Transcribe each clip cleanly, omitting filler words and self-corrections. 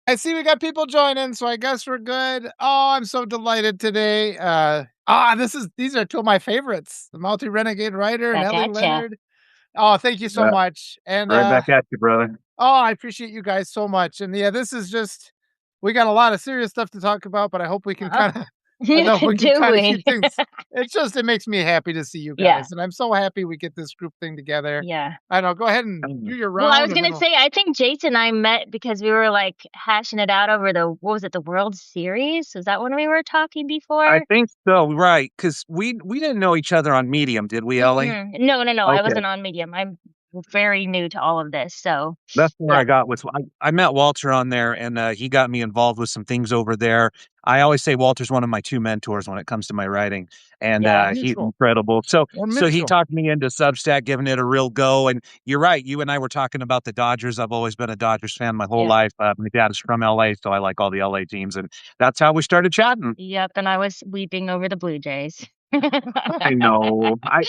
I see we got people joining, so I guess we're good. Oh, I'm so delighted today. These are two of my favorites, the Multi Renegade Writer and Back Ellie at ya. Leonard. Oh, thank you so Yeah, much. And right back at you, brother. oh, I appreciate you guys so much. And yeah, this is just we got a lot of serious stuff to talk about, but I hope we can Uh-huh. kind of I know we can Do kind of we? keep things. It makes me happy to see you Yeah, guys, and I'm so happy we get this group thing together. yeah. I know. Go ahead and do Mm. your Well, I was round, and then gonna we'll. say, I think Jason and I met because we were like hashing it out over what was it, the World Series? Was that when we were talking I before? think so, right? Because we didn't know each other on Medium, did we, Ellie? Mm-mm. No, no, no. I Okay. wasn't on Medium. I'm very new to all of this. So, That's where yeah, I got with I met Walter on there, and, he got me involved with some things over there. I always say Walter's one of my 2 mentors when it comes to my writing, and, yeah. he's Mutual. incredible. We're So he mutual. talked me into Substack, giving it a real go, and you're right, you and I were talking about the Dodgers. I've always been a Dodgers fan my whole Yeah. life. My dad is from LA, so I like all the LA teams, and that's how we started chatting. Yep, and I was weeping over the Blue Jays. I know. I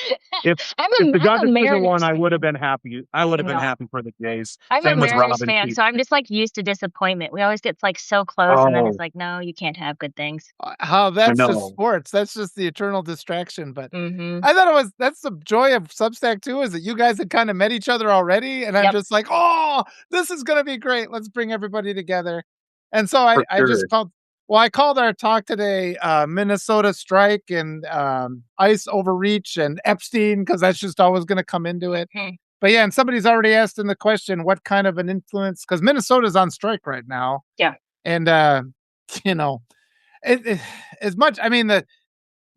if if the I'm a Dodgers should have won, Mariners I would have fan. been happy. I would have been No, happy for the Jays. I'm a Same with Mariners Robin fan, Keith. so I'm just like used to disappointment. We always get like so close, and then it's Oh, like, no, you can't have good things. How I that's just know. sports. That's just the eternal distraction. But Mm-hmm. I thought it was that's the joy of Substack too, is that you guys had kind of met each other already, and I'm Yep. just like, oh, this is gonna be great. Let's bring everybody together. And so I For I just sure. called. Well, I called our talk today Minnesota strike and ICE overreach and Epstein because that's just always going to come into it. Hmm. But yeah, and somebody's already asked in the question what kind of an influence because Minnesota's on strike right now, Yeah. and you know, it as much. I mean, the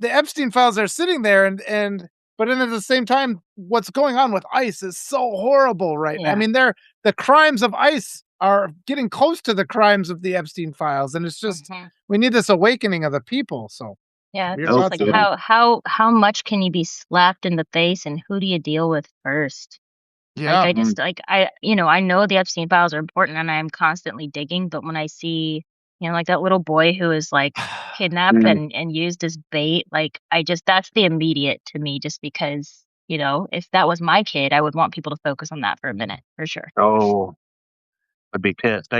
Epstein files are sitting there and but then at the same time, what's going on with ICE is so horrible, right? I Yeah. mean, the crimes of ICE are getting close to the crimes of the Epstein files, and it's just Hmm. we need this awakening of the people. So, Yeah. what are your It's just No thoughts like on that? kidding. how much can you be slapped in the face, and who do you deal with first? Like Yeah, I Mm. just like I know the Epstein files are important, and I'm constantly digging, but when I see like that little boy who is like kidnapped Mm. and used as bait, like I just that's the immediate to me, just because if that was my kid, I would want people to focus on that for a minute for sure. Oh, I'd be pissed.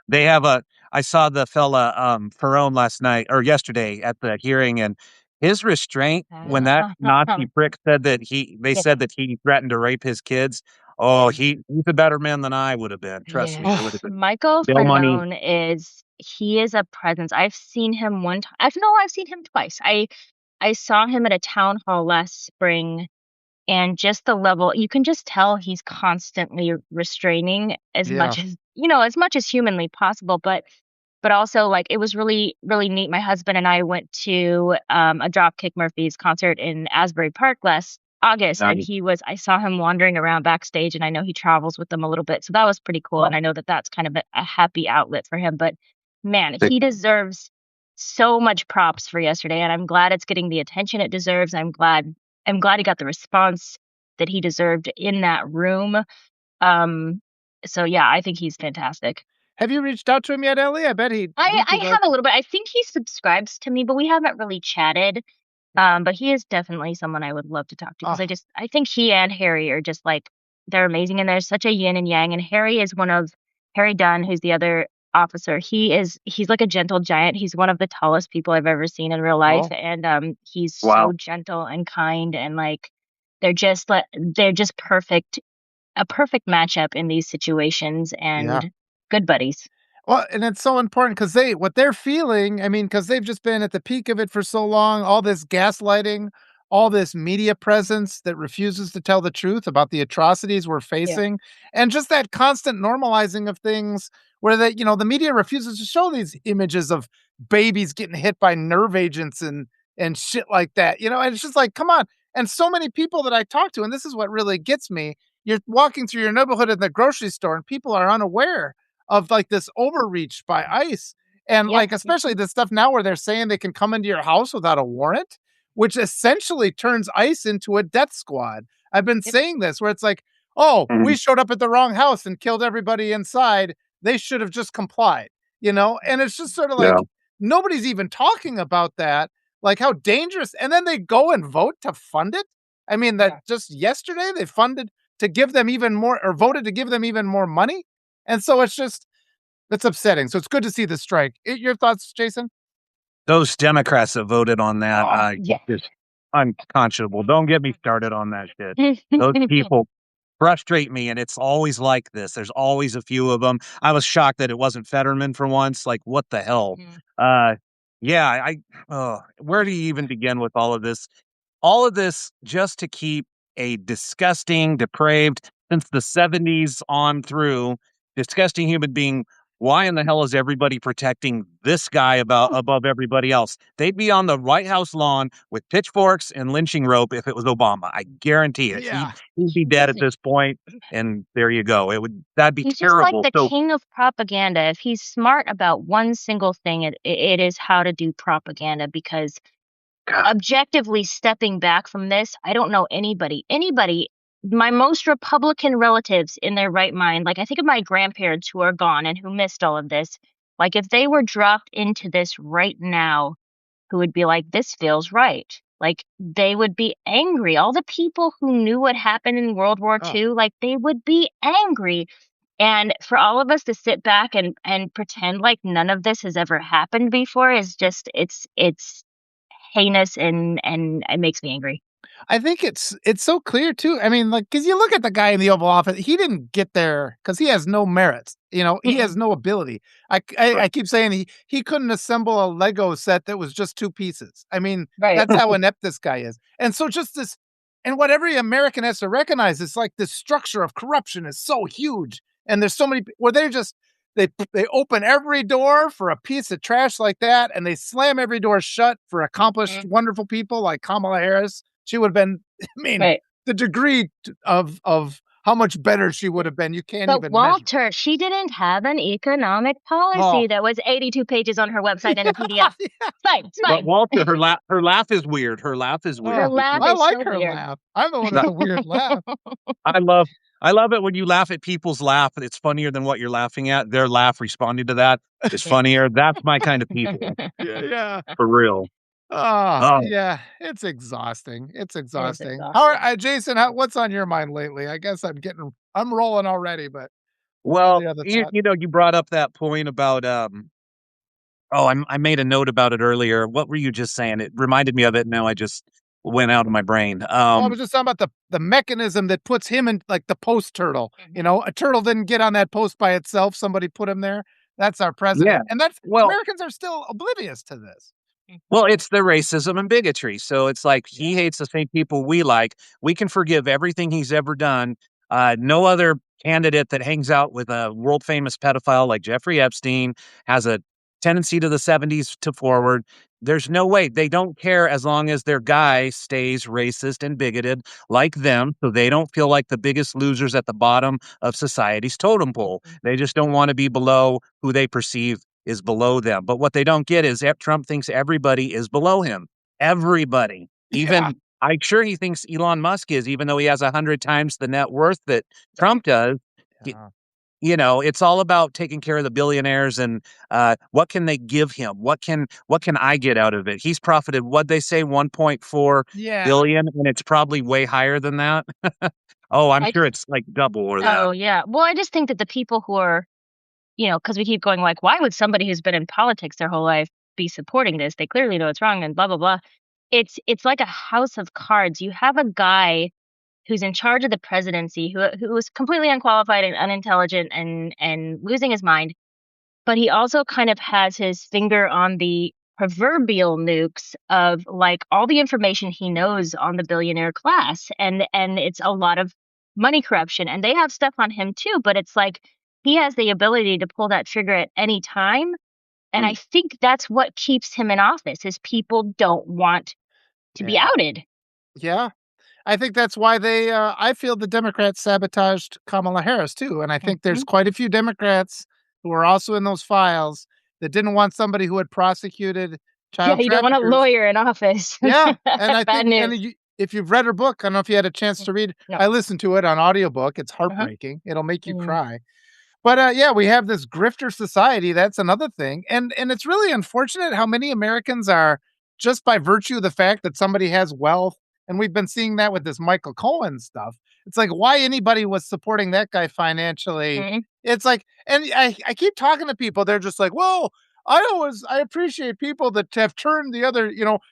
They have a I saw the fella, Ferrone last night or yesterday at the hearing, and his restraint when that Nazi prick said that they Yeah. said that he threatened to rape his kids. Oh, he's a better man than I would have been. Trust Yeah. me, I would have been Michael bail money. Fernone he is a presence. I've seen him one time. I've seen him twice. I saw him at a town hall last spring, and just the level, you can just tell he's constantly restraining as yeah, much as much as humanly possible, but also like it was really really neat. My husband and I went to a Dropkick Murphys concert in Asbury Park last August, and Nice. I saw him wandering around backstage, and I know he travels with them a little bit, so that was pretty cool, and I know that that's kind of a happy outlet for him. But man, he deserves so much props for yesterday, and I'm glad it's getting the attention it deserves. I'm glad he got the response that he deserved in that room. Um, so yeah, I think he's fantastic. have you reached out to him yet, Ellie? I bet he I could have a little bit. I think he subscribes to me, but we haven't really chatted. But he is definitely someone I would love to talk to, because Oh, I think he and Harry are just like they're amazing, and there's such a yin and yang. And Harry is Harry Dunn, who's the other officer. He's like a gentle giant. He's one of the tallest people I've ever seen in real life, oh, and he's so Wow. gentle and kind, and like they're just a perfect matchup in these situations, yeah. and good buddies. Well, and it's so important because what they're feeling, I mean, because they've just been at the peak of it for so long, all this gaslighting, all this media presence that refuses to tell the truth about the atrocities we're Yeah. facing, and just that constant normalizing of things where the media refuses to show these images of babies getting hit by nerve agents and shit like that, and it's just like, come on. And so many people that I talk to, and this is what really gets me, you're walking through your neighborhood in the grocery store and people are unaware of like this overreach by ICE. And Yeah. like, especially this stuff now where they're saying they can come into your house without a warrant, which essentially turns ICE into a death squad. I've been Yep. saying this where it's like, oh, we Mhm. showed up at the wrong house and killed everybody inside. They should have just complied. And it's just sort of Yeah. like nobody's even talking about that, like how dangerous. And then they go and vote to fund it. I mean, that Yeah. just yesterday they funded to give them even more or voted to give them even more money. And so it's just That's upsetting. So it's good to see the strike. Your thoughts, Jason? Those Democrats that voted on that, Oh, yeah. just unconscionable. Don't get me started on that shit. Those people frustrate me, and it's always like this. There's always a few of them. I was shocked that it wasn't Fetterman for once. Like, what the hell? Mhm. Yeah, where do you even begin with all of this? All of this just to keep a disgusting, depraved, since the 70s on through, disgusting human being. Why in the hell is everybody protecting this guy above everybody else? They'd be on the White House lawn with pitchforks and lynching rope if it was Obama. I guarantee it. Yeah. He'd be dead at this point, and there you go. That'd be He's just like terrible. the So king of propaganda. If he's smart about one single thing, it is how to do propaganda because God, objectively stepping back from this, I don't know anybody, my most Republican relatives in their right mind, like I think of my grandparents who are gone and who missed all of this. Like if they were dropped into this right now, who would be like, this feels right. Like they would be angry. All the people who knew what happened in World War Oh, II, like they would be angry. And for all of us to sit back and pretend like none of this has ever happened before is just it's heinous and it makes me angry. I think it's so clear too. I mean, like, because you look at the guy in the Oval Office, he didn't get there because he has no merits. He has Mm-mm. no ability. I right. keep saying he couldn't assemble a Lego set that was just two pieces. I mean, Right. that's how inept this guy is. And so just this, and what every American has to recognize is like the structure of corruption is so huge, and there's so many where they open every door for a piece of trash like that, and they slam every door shut for accomplished, Mm. wonderful people like Kamala Harris. She would have been, I mean, Right. the degree of how much better she would have been, you can't But even measure. Walter, she didn't have an economic Oh, policy that was 82 pages on her website in a PDF. yeah. It's fine. It's But fine. Walter, her laugh is weird. Her laugh is Her weird Oh, laugh because I is like so her weird. laugh. I'm the one with the weird laugh. I love I love it when you laugh at people's laugh. It's funnier than what you're laughing at. Their laugh responding to that is Yeah. funnier. That's my kind of people, Yeah, yeah. for real. Oh, Oh, yeah. It's exhausting. It's It is exhausting. exhausting. Jason, what's on your mind lately? I guess I'm rolling already, but what are well, the other thoughts? you brought up that point about, I made a note about it earlier. What were you just saying? It reminded me of it, now I just went out of my brain. Oh, I was just talking about the mechanism that puts him in like the post turtle. Mhm. A turtle didn't get on that post by itself. Somebody put him there. That's our Yeah. president. And that's Well Americans are still oblivious to this. Well, it's the racism and bigotry. So it's like Yeah. he hates the same people we like. We can forgive everything he's ever done. No other candidate that hangs out with a world famous pedophile like Jeffrey Epstein has a tendency to the 70s to forward. There's no way they don't care as long as their guy stays racist and bigoted like them. So they don't feel like the biggest losers at the bottom of society's totem pole. They just don't want to be below who they perceive is below them. But what they don't get is that Trump thinks everybody is below him. Everybody. Yeah. Even I'm sure he thinks Elon Musk is, even though he has 100 times the net worth that Trump does. Y- Yeah. it's all about taking care of the billionaires and what can they give him? What can I get out of it? He's profited what they say 1.4 Yeah. billion, and it's probably way higher than that. Oh, I'm I sure just, it's like double or that. oh yeah. Well, I just think that the people who are, because we keep going like, why would somebody who's been in politics their whole life be supporting this? They clearly know it's wrong and blah blah blah. It's like a house of cards. You have a guy who's in charge of the presidency who was completely unqualified and unintelligent and losing his mind, but he also kind of has his finger on the proverbial nukes of like all the information he knows on the billionaire class and it's a lot of money corruption and they have stuff on him too, but it's like he has the ability to pull that trigger at any time, and I Mm, think that's what keeps him in office is people don't want to be Yeah. outed. Yeah. I think that's why I feel the Democrats sabotaged Kamala Harris too. And I think there's Mhm. quite a few Democrats who are also in those files that didn't want somebody who had prosecuted Yeah, child you don't want a traffickers. lawyer in office. Yeah. And I Bad think, and news. if you've read her book, I don't know if you had a chance to read, No. I listened to it on audiobook. It's Uh-huh. heartbreaking. It'll make you Mm. cry. But yeah, we have this grifter society. That's another thing. And it's really unfortunate how many Americans are just by virtue of the fact that somebody has wealth And we've been seeing that with this Michael Cohen stuff. It's like why anybody was supporting that guy financially. Mhm. It's like, and I keep talking to people. They're just like, well, I appreciate people that have turned the other,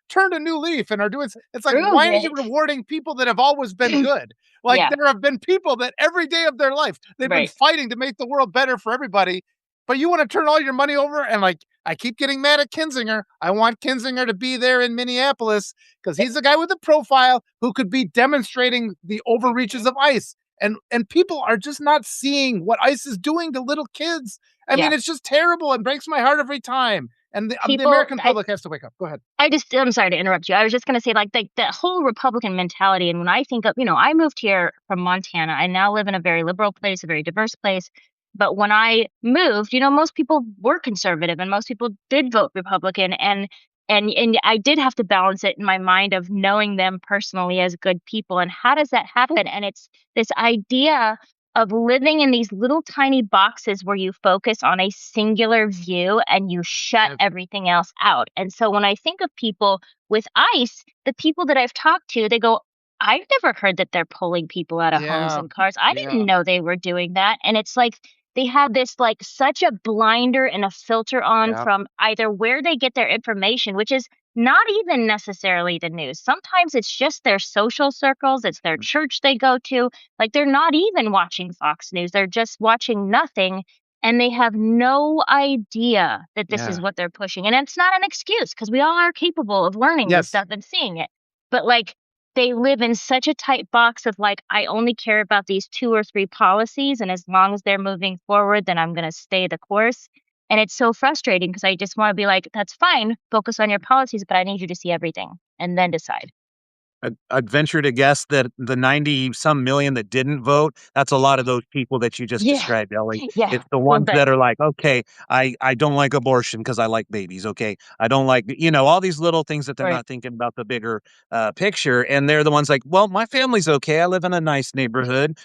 turned a new leaf and are doing. It's like, Prove why are you it. rewarding people that have always been good? Like Yeah, there have been people that every day of their life they've been right. fighting to make the world better for everybody. But you want to turn all your money over and like I keep getting mad at Kinzinger. I want Kinzinger to be there in Minneapolis because he's the guy with the profile who could be demonstrating the overreaches Mhm. of ICE. And people are just not seeing what ICE is doing to little kids. I Yeah. mean, it's just terrible and breaks my heart every time. And the People, American public has to wake up. Go ahead. I'm sorry to interrupt you. I was just going to say, like, that whole Republican mentality. And when I think of, I moved here from Montana. I now live in a very liberal place, a very diverse place. But when I moved, most people were conservative and most people did vote Republican. And I did have to balance it in my mind of knowing them personally as good people. And how does that happen? And it's this idea of living in these little tiny boxes where you focus on a singular view and you shut Uh, everything else out. And so when I think of people with ICE, the people that I've talked to, they go, I've never heard that they're pulling people out of homes Yeah. and cars. I Yeah. didn't know they were doing that. And it's like they have this like such a blinder and a filter on Yeah. from either where they get their information, which is not even necessarily the news. Sometimes it's just their social circles, it's their church they go to, like, they're not even watching Fox News, they're just watching nothing, and they have no idea that this is Yeah. what they're pushing, and it's not an excuse because we all are capable of learning this Yes. stuff and seeing it, but, like, they live in such a tight box of, like, I only care about these 2 or 3 policies, and as long as they're moving forward, then I'm gonna stay the course, and it's so frustrating because I just wanna be like, "That's fine, focus on your policies, but I need you to see everything, and then decide." I'd venture to guess that the 90 some million that didn't vote, that's a lot of those people that you just Yeah, described, Ellie. yeah, It's the well, ones but that are like, "Okay, I don't like abortion because I like babies, okay? I don't like" all these little things that they're right. not thinking about the bigger, picture, and they're the ones like, "Well, my family's okay, I live in a nice neighborhood,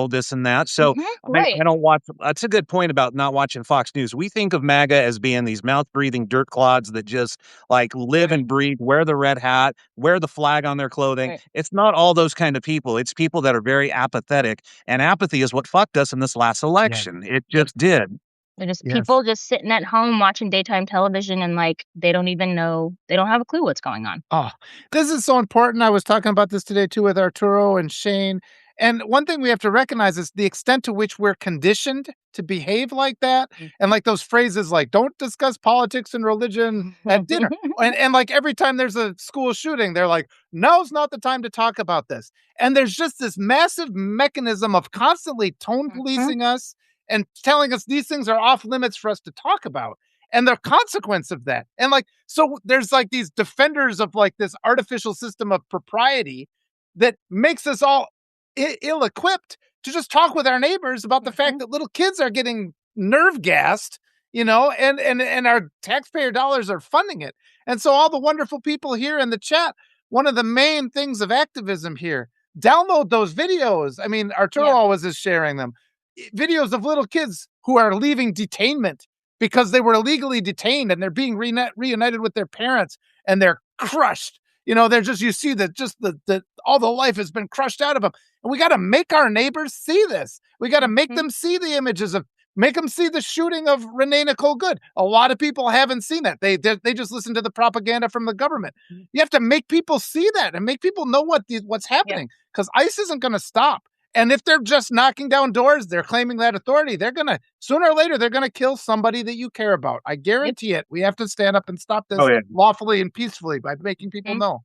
this and that." So, Mhm, I right, don't watch that's a good point about not watching Fox News. We think of MAGA as being these mouth-breathing dirt clods that just, like, live right, and breathe, wear the red hat, wear the flag on their clothing. right. It's not all those kind of people. It's people that are very apathetic, and apathy is what fucked us in this last Yes. election. It Yep. just did. They're just Yes. people just sitting at home watching daytime television and, like, they don't even know they don't have a clue what's going on. Oh, this is so important. I was talking about this today too with Arturo and Shane. And one thing we have to recognize is the extent to which we're conditioned to behave like that. And like those phrases like, don't discuss politics and religion at dinner. And like every time there's a school shooting, they're like, now's not the time to talk about this. And there's just this massive mechanism of constantly tone Mhm, policing us and telling us these things are off limits for us to talk about. And the consequence of that. And like, so there's like these defenders of like this artificial system of propriety that makes us all ill equipped to just talk with our neighbors about the fact mhm, that little kids are getting nerve gassed, and our taxpayer dollars are funding it. And so all the wonderful people here in the chat, one of the main things of activism here, download those videos. I mean, Arturo yeah, always is sharing them. Videos of little kids who are leaving detainment because they were illegally detained and they're being reunited with their parents and they're crushed. They're just, you see that just the all the life has been crushed out of them. And we got to make our neighbors see this. We got to make mhm, them see the images of, make them see the shooting of Renee Nicole Good. A lot of people haven't seen that. They just listen to the propaganda from the government. You have to make people see that and make people know what's yep, happening because ICE isn't going to stop. And if they're just knocking down doors, they're claiming that authority. They're going to, sooner or later, they're going to kill somebody that you care about. I yep, guarantee it. We have to stand up and stop Oh, this yeah, lawfully and peacefully by making people mhm, know.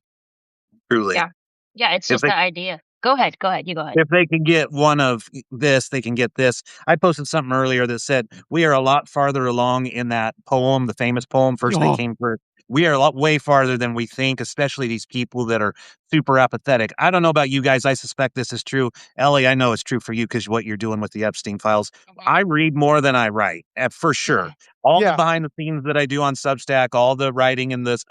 truly. yeah. Yeah, it's If just they the idea. Go ahead, you go ahead. If they can get one of this, they can get this. I posted something earlier that said, "We are a lot farther along in that poem, the famous poem, First They Oh, Came First." We are a lot way farther than we think, especially these people that are super apathetic. I don't know about you guys. I suspect this is true. Ellie, I know it's true for you because what you're doing with the Epstein files. Mhm, I read more than I write, for yeah, sure. All the yeah. behind the scenes that I do on Substack, all the writing and this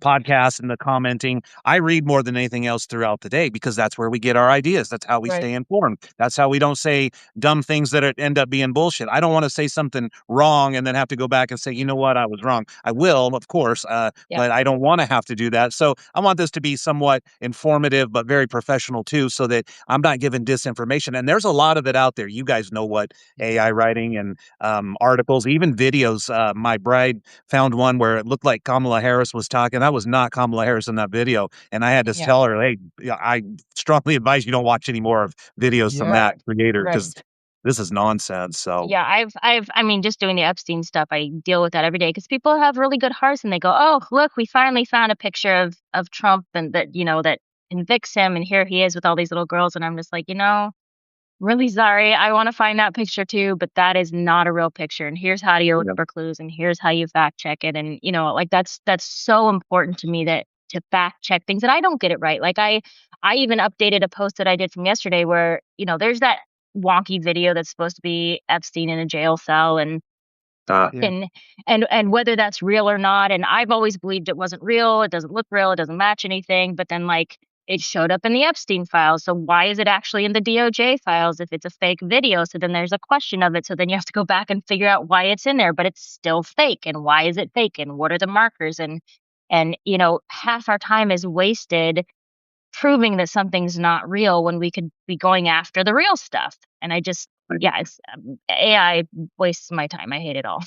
podcast and the commenting, I read more than anything else throughout the day because that's where we get our ideas. That's how we right, stay informed. That's how we don't say dumb things that end up being bullshit. I don't want to say something wrong and then have to go back and say, you know what, I was wrong. I will, of course, news, Yeah. but I don't want to have to do that. So I want this to be somewhat informative, but very professional too, so that I'm not given disinformation. And there's a lot of it out there. You guys know what Yeah. AI writing and articles, even videos. My bride found one where it looked like Kamala Harris was talking. That was not Kamala Harris in that video. And I had to Yeah. tell her, hey, I strongly advise you don't watch any more of videos from Yeah. that creator Right. because this is nonsense. So Yeah, I mean, just doing the Epstein stuff, I deal with that every day because people have really good hearts and they go, "Oh, look, we finally found a picture of Trump and that, that convicts him, and here he is with all these little girls." And I'm just like, really sorry. I want to find that picture too, but that is not a real picture. And here's how you look yeah. for clues, and here's how you fact check it. And like that's so important to me that to fact check things. And I don't get it right. Like I even updated a post that I did from yesterday where there's that wonky video that's supposed to be Epstein in a jail cell, and Yeah. and and whether that's real or not. And I've always believed it wasn't real. It doesn't look real. It doesn't match anything. But then like it showed up in the Epstein files. So why is it actually in the DOJ files if it's a fake video? So then there's a question of it. So then you have to go back and figure out why it's in there, but it's still fake. And why is it fake? And what are the markers? And half our time is wasted proving that something's not real when we could be going after the real stuff. And I just, yeah, it's AI wastes my time. I hate it all.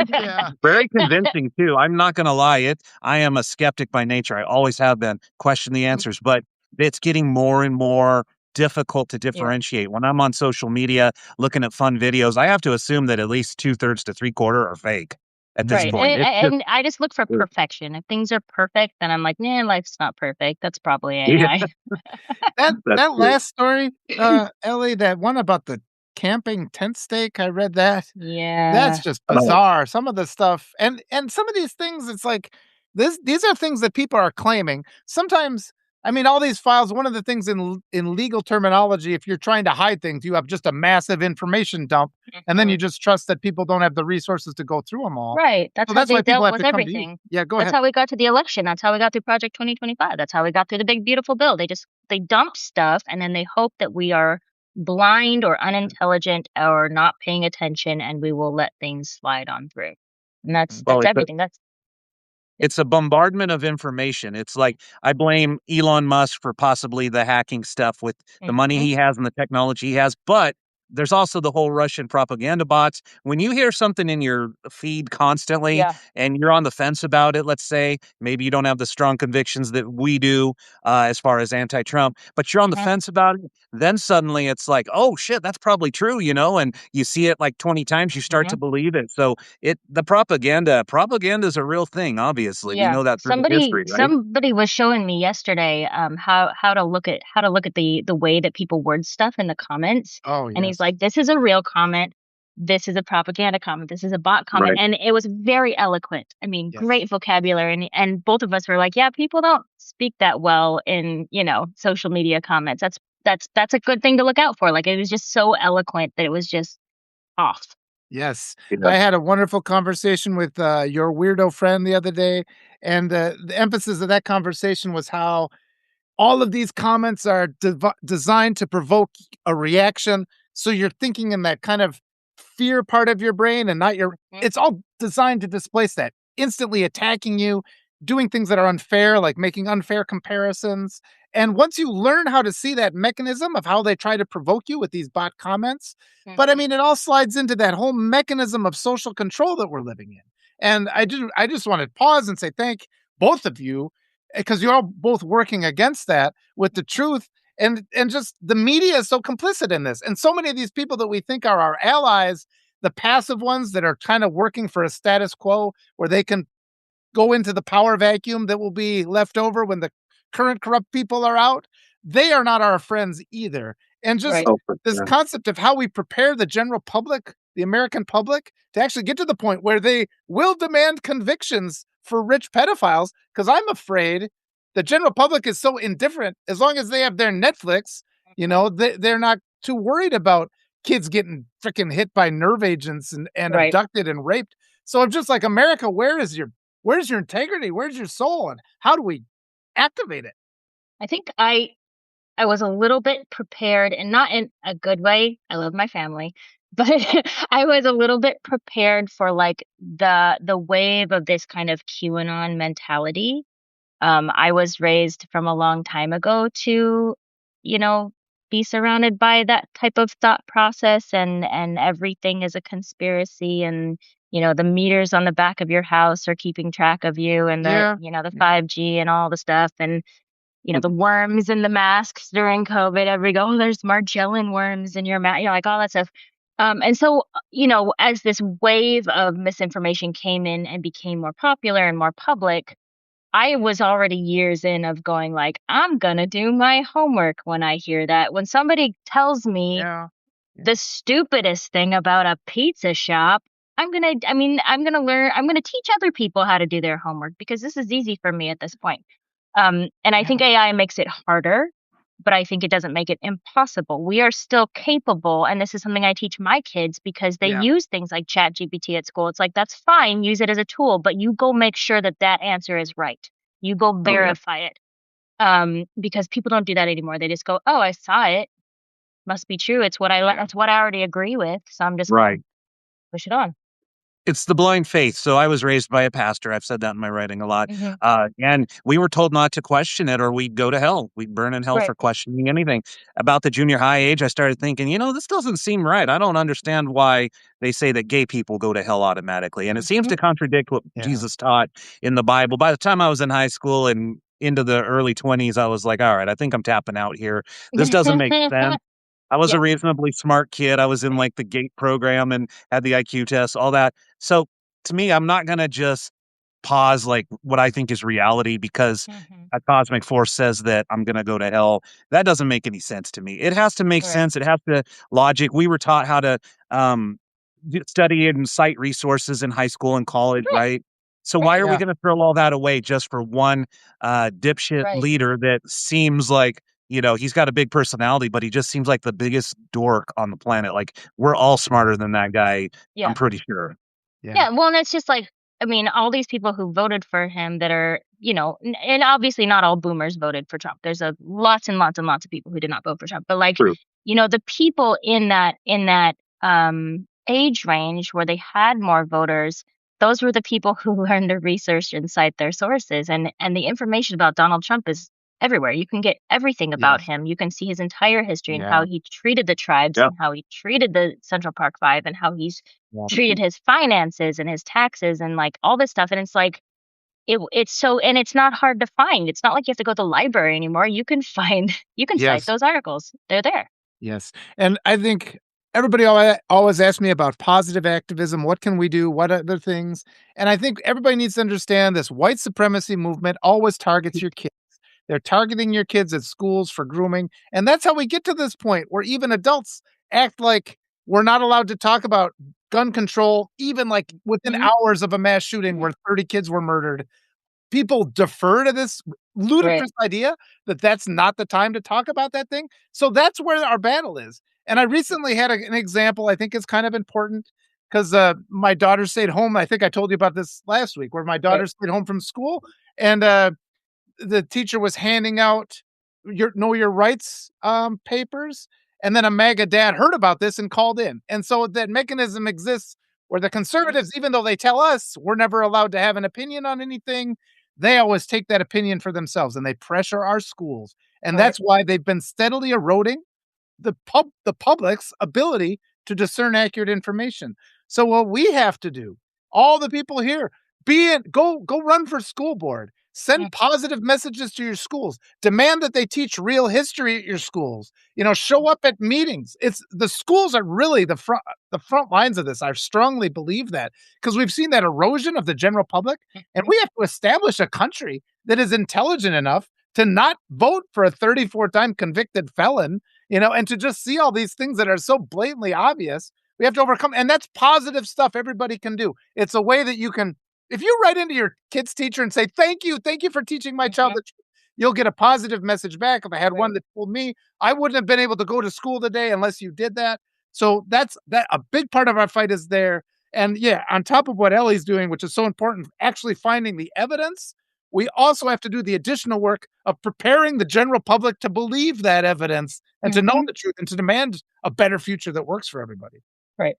Yeah. Very convincing too. I'm not going to lie. I am a skeptic by nature. I always have been. Question the answers, but it's getting more and more difficult to Yeah. differentiate. When I'm on social media looking at fun videos, I have to assume that at least 2/3 to 3/4 are fake at this Right. point. And, It's just and I just look for perfection. If things are perfect, then I'm like, nah, life's not perfect. That's probably yeah, AI. That that's true. last story, Ellie, that one about the camping tent stake, I read that. That's Yeah. just Oh, bizarre. Some of the stuff and some of these things, it's like these are things that people are claiming. Sometimes, I mean, all these files, one of the things in legal terminology, if you're trying to hide things, you have just a massive information dump, and then Mhm. you just trust that people don't have the resources to go through them all. Right. That's So how that's they why people dealt have with to come to you. everything. Yeah, go That's ahead. how we got to the election. That's how we got through Project 2025. That's how we got through the big beautiful bill. They dump stuff and then they hope that we are blind or unintelligent or not paying attention, and we will let things slide on through. And that's Mm. well, that's everything. That's it's a bombardment of information. It's like I blame Elon Musk for possibly the hacking stuff with the money Mhm. he has and the technology he has, but there's also the whole Russian propaganda bots. When you hear something in your feed constantly Yeah. and you're on the fence about it, let's say maybe you don't have the strong convictions that we do as far as anti-Trump, but you're on the Mhm. fence about it, then suddenly it's like, oh shit, that's probably true, and you see it like 20 times, you start to Mhm. believe it. So the propaganda is a real thing, obviously. We Yeah. know that throughout Somebody history, right? somebody was showing me yesterday how to look at the way that people word stuff in the comments. Oh, And he's yes. like, this is a real comment, this is a propaganda comment, this is a bot comment. Right. And it was very eloquent. I mean, Yes. great vocabulary. And both of us were like, yeah, people don't speak that well in, social media comments. That's a good thing to look out for. Like it was just so eloquent that it was just off. Yes. Yeah. I had a wonderful conversation with, your weirdo friend the other day, and, the emphasis of that conversation was how all of these comments are designed to provoke a reaction, so you're thinking in that kind of fear part of your brain and not your Mhm. it's all designed to displace that, instantly attacking you, doing things that are unfair, like making unfair comparisons, and once you learn how to see that mechanism of how they try to provoke you with these bot comments, but I Mhm. mean, it all slides into that whole mechanism of social control that we're living in, and I just wanna pause and say thank both of you because you're all both working against that with the truth, and just the media is so complicit in this, and so many of these people that we think are our allies, the passive ones that are kind of working for a status quo where they can go into the power vacuum that will be left over when the current corrupt people are out, they are not our friends either. And just Right. Oh, for this sure. concept of how we prepare the general public, the American public, to actually get to the point where they will demand convictions for rich pedophiles. Because I'm afraid the general public is so indifferent as long as they have their Netflix, Mhm. they're not too worried about kids getting freaking hit by nerve agents and Right. abducted and raped. So I'm just like, America, where's your integrity? Where's your soul? And how do we activate it? I think I was a little bit prepared, and not in a good way. I love my family, But I was a little bit prepared for like the wave of this kind of QAnon mentality. I was raised from a long time ago to, you know, be surrounded by that type of thought process, and everything is a conspiracy, and the meters on the back of your house are keeping track of you, and Yeah. the 5G and all the stuff, and the worms in the masks during COVID. Everybody go, oh, there's Margellin worms in your mask, like all that stuff. And so, as this wave of misinformation came in and became more popular and more public, I was already years in of going like, I'm gonna do my homework when I hear that. When somebody tells me Yeah. the stupidest thing about a pizza shop, I'm gonna learn, I'm gonna teach other people how to do their homework because this is easy for me at this point. And I Yeah. think AI makes it harder, but I think it doesn't make it impossible. We are still capable, and this is something I teach my kids because they Yeah. use things like ChatGPT at school. It's like, that's fine, use it as a tool, but you go make sure that that answer is right. You go Oh, yeah. verify it. Because people don't do that anymore. They just go, "Oh, I saw it. Must be true. It's what it's what I already agree with, so I'm just gonna Right. push it on." It's the blind faith. So I was raised by a pastor. I've said that in my writing a lot. Mhm. And we were told not to question it or we'd go to hell. We'd burn in hell Right. for questioning anything. About the junior high age, I started thinking, this doesn't seem right. I don't understand why they say that gay people go to hell automatically. And it seems Mhm. to contradict what Yeah. Jesus taught in the Bible. By the time I was in high school and into the early 20s, I was like, all right, I think I'm tapping out here. This doesn't make sense. I was a Yeah. reasonably smart kid. I was in like the GATE program and had the IQ test, all that. So to me, I'm not gonna just pause like what I think is reality because Mhm. a cosmic force says that I'm gonna go to hell. That doesn't make any sense to me. It has to make Right. sense. It has to logic. We were taught how to um, study and cite resources in high school and college, Right. right? So why Right. are we Yeah. gonna throw all that away just for one dipshit Right. leader that seems like he's got a big personality, but he just seems like the biggest dork on the planet. Like we're all smarter than that guy. I'm Yeah. pretty sure. Yeah. Yeah, well, and it's just like, I mean, all these people who voted for him that are, and obviously not all boomers voted for Trump. There's a lots and lots and lots of people who did not vote for Trump. But like, True. the people in that age range where they had more voters, those were the people who learned to research and cite their sources. And the information about Donald Trump is everywhere. You can get everything about Yes. him. You can see his entire history and how Yeah. he treated the tribes Yeah. and how he treated the Central Park Five and how he's Yeah. treated his finances and his taxes and like all this stuff. And it's like it's so, and it's not hard to find. It's not like you have to go to the library anymore. You can find you can cite Yes. those articles. They're there. Yes. And I think everybody always asks me about positive activism. What can we do? What other things? And I think everybody needs to understand this white supremacy movement always targets your kids. They're targeting your kids at schools for grooming. And that's how we get to this point where even adults act like we're not allowed to talk about gun control, even like within Mhm. hours of a mass shooting where 30 kids were murdered. People defer to this Right. ludicrous idea that that's not the time to talk about that thing. So that's where our battle is. And I recently had an example I think is kind of important because my daughter stayed home. I think I told you about this last week where my Right. daughter stayed home from school and the teacher was handing out your know your rights papers, and then a MAGA dad heard about this and called in. And so that mechanism exists where the Mhm. conservatives, even though they tell us we're never allowed to have an opinion on anything, they always take that opinion for themselves and they pressure our schools. And Right. that's why they've been steadily eroding the public's ability to discern accurate information. So what we have to do, all the people here, go run for school board. Mm. Send positive messages to your schools. Demand that they teach real history at your schools. Show up at meetings. It's the schools are really the front lines of this. I strongly believe that because we've seen that erosion of the general public, and Mhm. we have to establish a country that is intelligent enough to not vote for a 34-time convicted felon, and to just see all these things that are so blatantly obvious, we have to overcome. And that's positive stuff everybody can do. It's a way that you can, if you write into your kid's teacher and say, thank you for teaching my child Mhm. the truth, you'll get a positive message back. If I had one Right. that told me I wouldn't have been able to go to school today unless you did that. So that's that a big part of our fight is there. And yeah, on top of what Ellie's doing, which is so important, actually finding the evidence, we also have to do the additional work of preparing the general public to believe that evidence and to know Mhm. the truth and to demand a better future that works for everybody. Right.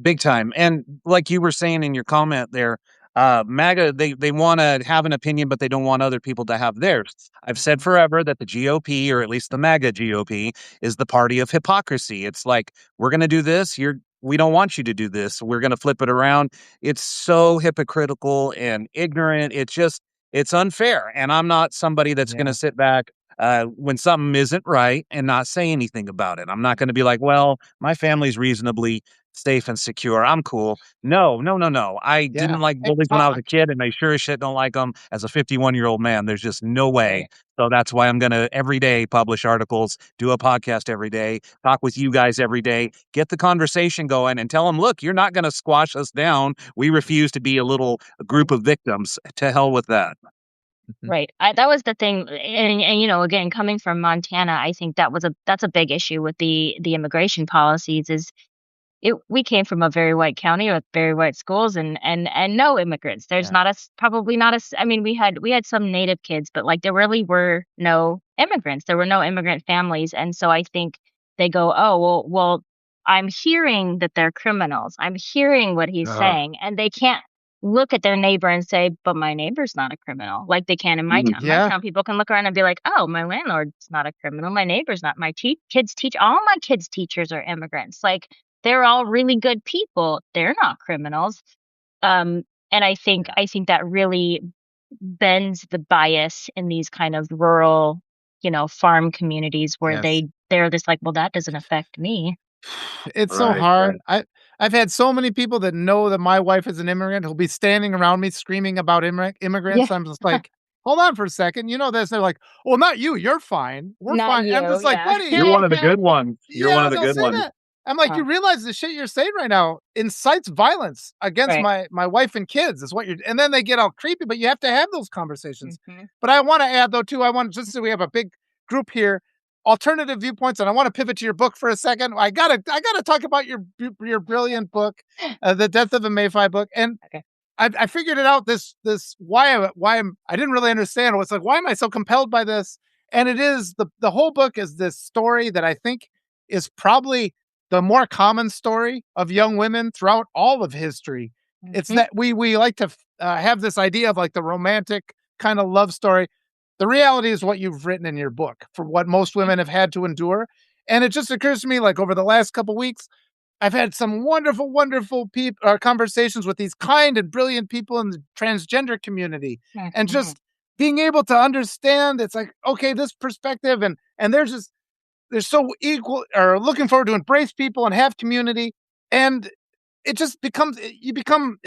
Big time. And like you were saying in your comment there, MAGA, they want to have an opinion, but they don't want other people to have theirs. I've said forever that the GOP, or at least the MAGA GOP, is the party of hypocrisy. It's like, we're going to do this. We don't want you to do this. We're going to flip it around. It's so hypocritical and ignorant. It's unfair. And I'm not somebody that's going to sit back when something isn't right and not say anything about it. I'm not going to be like, well, my family's reasonably safe and secure. I'm cool. No, no, no, no. I Yeah. didn't like Hey, bullies when I was a kid, and I sure as shit don't like them as a 51-year-old man. There's just no way. Right. So that's why I'm going to every day publish articles, do a podcast every day, talk with you guys every day, get the conversation going, and tell them, look, you're not going to squash us down. We refuse to be a little group of victims. To hell with that. Right. That was the thing, and again, coming from Montana, I think that's a big issue with the immigration policies. Is we came from a very white county with very white schools and no immigrants. There's Yeah. probably not I mean, we had some native kids, but like there really were no immigrants. There were no immigrant families, and so I think they go, oh well, I'm hearing that they're criminals. I'm hearing what he's saying, and they can't look at their neighbor and say, but my neighbor's not a criminal, like they can in my town. My Yeah. town people can look around and be like, oh, my landlord's not a criminal. My neighbor's not. My kids teach. All my kids' teachers are immigrants. Like they're all really good people. They're not criminals. And I think that really bends the bias in these kind of rural, farm communities where Yes. they're just like, well, that doesn't affect me. It's so Right, hard. right. I've had so many people that know that my wife is an immigrant who'll be standing around me screaming about Yeah, immigrants. I'm just like, hold on for a second. You know this. They're like, well, not you. You're fine. We're not fine. And I'm you. just like, Yeah. buddy, You're one of the good ones. You're one yeah, of the they'll good say ones. that. I'm like, you realize the shit you're saying right now incites violence against Right. my wife and kids. Is what you're, and then they get all creepy. But you have to have those conversations. Mhm. But I want to add though too. I want just so we have a big group here, alternative viewpoints, and I want to pivot to your book for a second. I gotta talk about your brilliant book, The Death of a Mayfly book, and Okay. I figured it out. This I didn't really understand. It was like, why am I so compelled by this? And it is the whole book is this story that I think is probably the more common story of young women throughout all of history. It's Mhm. that we like to have this idea of like the romantic kind of love story. The reality is what you've written in your book for what most women have had to endure. And it just occurs to me, like over the last couple weeks, I've had some wonderful, wonderful conversations with these kind and brilliant people in the transgender community, and Mhm. just being able to understand, it's like, okay, this perspective, and they're so equal or looking forward to embrace people and have community, and it just becomes it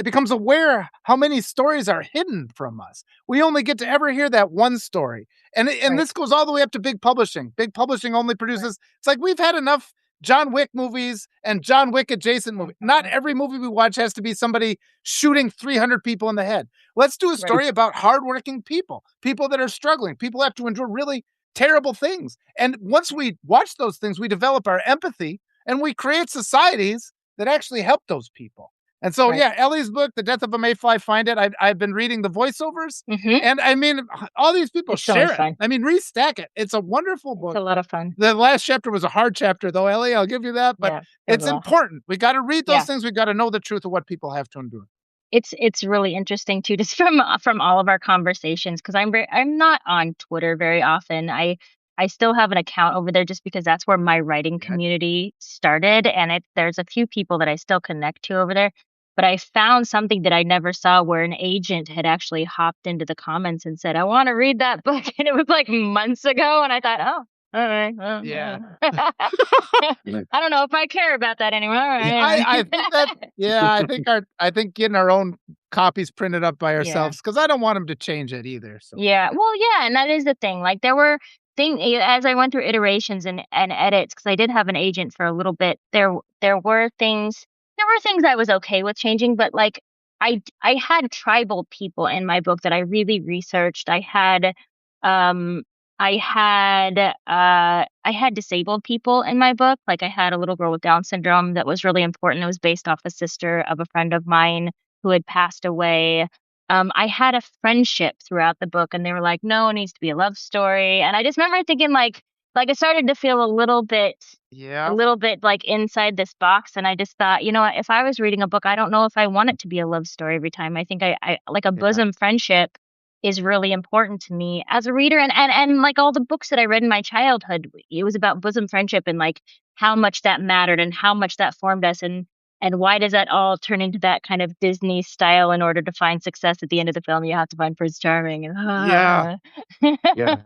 becomes aware how many stories are hidden from us. We only get to ever hear that one story. And Right. this goes all the way up to big publishing. Big publishing only Right. produces, it's like we've had enough John Wick movies and John Wick adjacent movies. Not Mhm. every movie we watch has to be somebody shooting 300 people in the head. Let's do a Right. story about hardworking people, people that are struggling, people have to endure really terrible things. And once we watch those things, we develop our empathy and we create societies that actually help those people. And so, Right. yeah, Ellie's book, The Death of a Mayfly, find it. I've been reading the voiceovers, Mhm. and I mean, all these people It's so much share it. fun. I mean, restack it. It's a wonderful It's book. a lot of fun. The last chapter was a hard chapter, though, Ellie. I'll give you that, but Yeah. It was it's a lot. important. We got to read those Yeah. things. We got to know the truth of what people have to endure. It's really interesting too, just from all of our conversations, because I'm not on Twitter very often. I still have an account over there just because that's where my writing Yeah. community started, and there's a few people that I still connect to over there. But I found something that I never saw where an agent had actually hopped into the comments and said, "I want to read that book," and it was like months ago, and I thought, oh. All right. Well, Yeah. I don't know if I care about that anymore. All Yeah, right. I think that, yeah, I think getting our own copies printed up by Yeah. ourselves, because I don't want them to change it either. So Yeah. Well, yeah, and that is the thing. Like there were as I went through iterations and edits, because I did have an agent for a little bit. There were things I was okay with changing, but like I had tribal people in my book that I really researched. Um I had disabled people in my book. Like I had a little girl with Down syndrome that was really important. It was based off a sister of a friend of mine who had passed away. I had a friendship throughout the book, and they were like, "No, it needs to be a love story." And I just remember thinking, like, like I started to feel a Yeah. little bit like inside this box. And I just thought, you know what, if I was reading a book, I don't know if I want it to be a love story every time. I think I like a Yeah. bosom friendship is really important to me as a reader. And like all the books that I read in my childhood, it was about bosom friendship and like how much that mattered and how much that formed us. And why does that all turn into that kind of Disney style? In order to find success at the end of the film, you have to find Prince Charming. Yeah. And Yeah.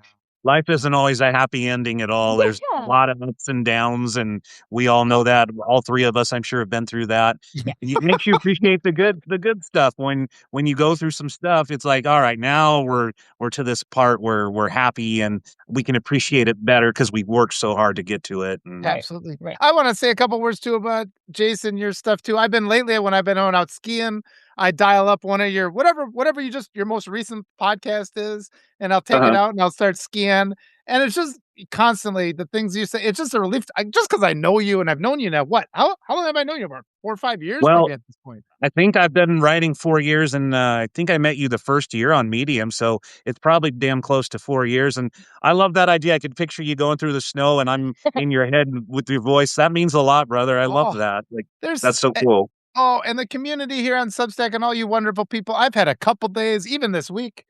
Life isn't always a happy ending at all. There's a yeah, lot of ups and downs, and we all know that. All three of us, I'm sure, have been through that. yeah, It makes you appreciate the good stuff. When you go through some stuff, it's like, all right, now we're to this part where we're happy and we can appreciate it better because we worked so hard to get to it. And right, Absolutely. right. I wanna say a couple words too about Jason, your stuff too. I've been lately when I've been going out skiing, I dial up one of your whatever you just your most recent podcast is, and I'll take it uh-huh. out and I'll start skiing, and it's just constantly the things you say, it's just a relief. Just because I know you and I've known you now, what? How long have I known you? About 4 or 5 years maybe Well, at this point. I think I've been writing 4 years, and I think I met you the first year on Medium, so it's probably damn close to 4 years. And I love that idea. I could picture you going through the snow, and I'm in your head with your voice. That means a lot, brother. I love Oh, that. Like there's that's so cool. oh, and the community here on Substack and all you wonderful people. I've had a couple days, even this week.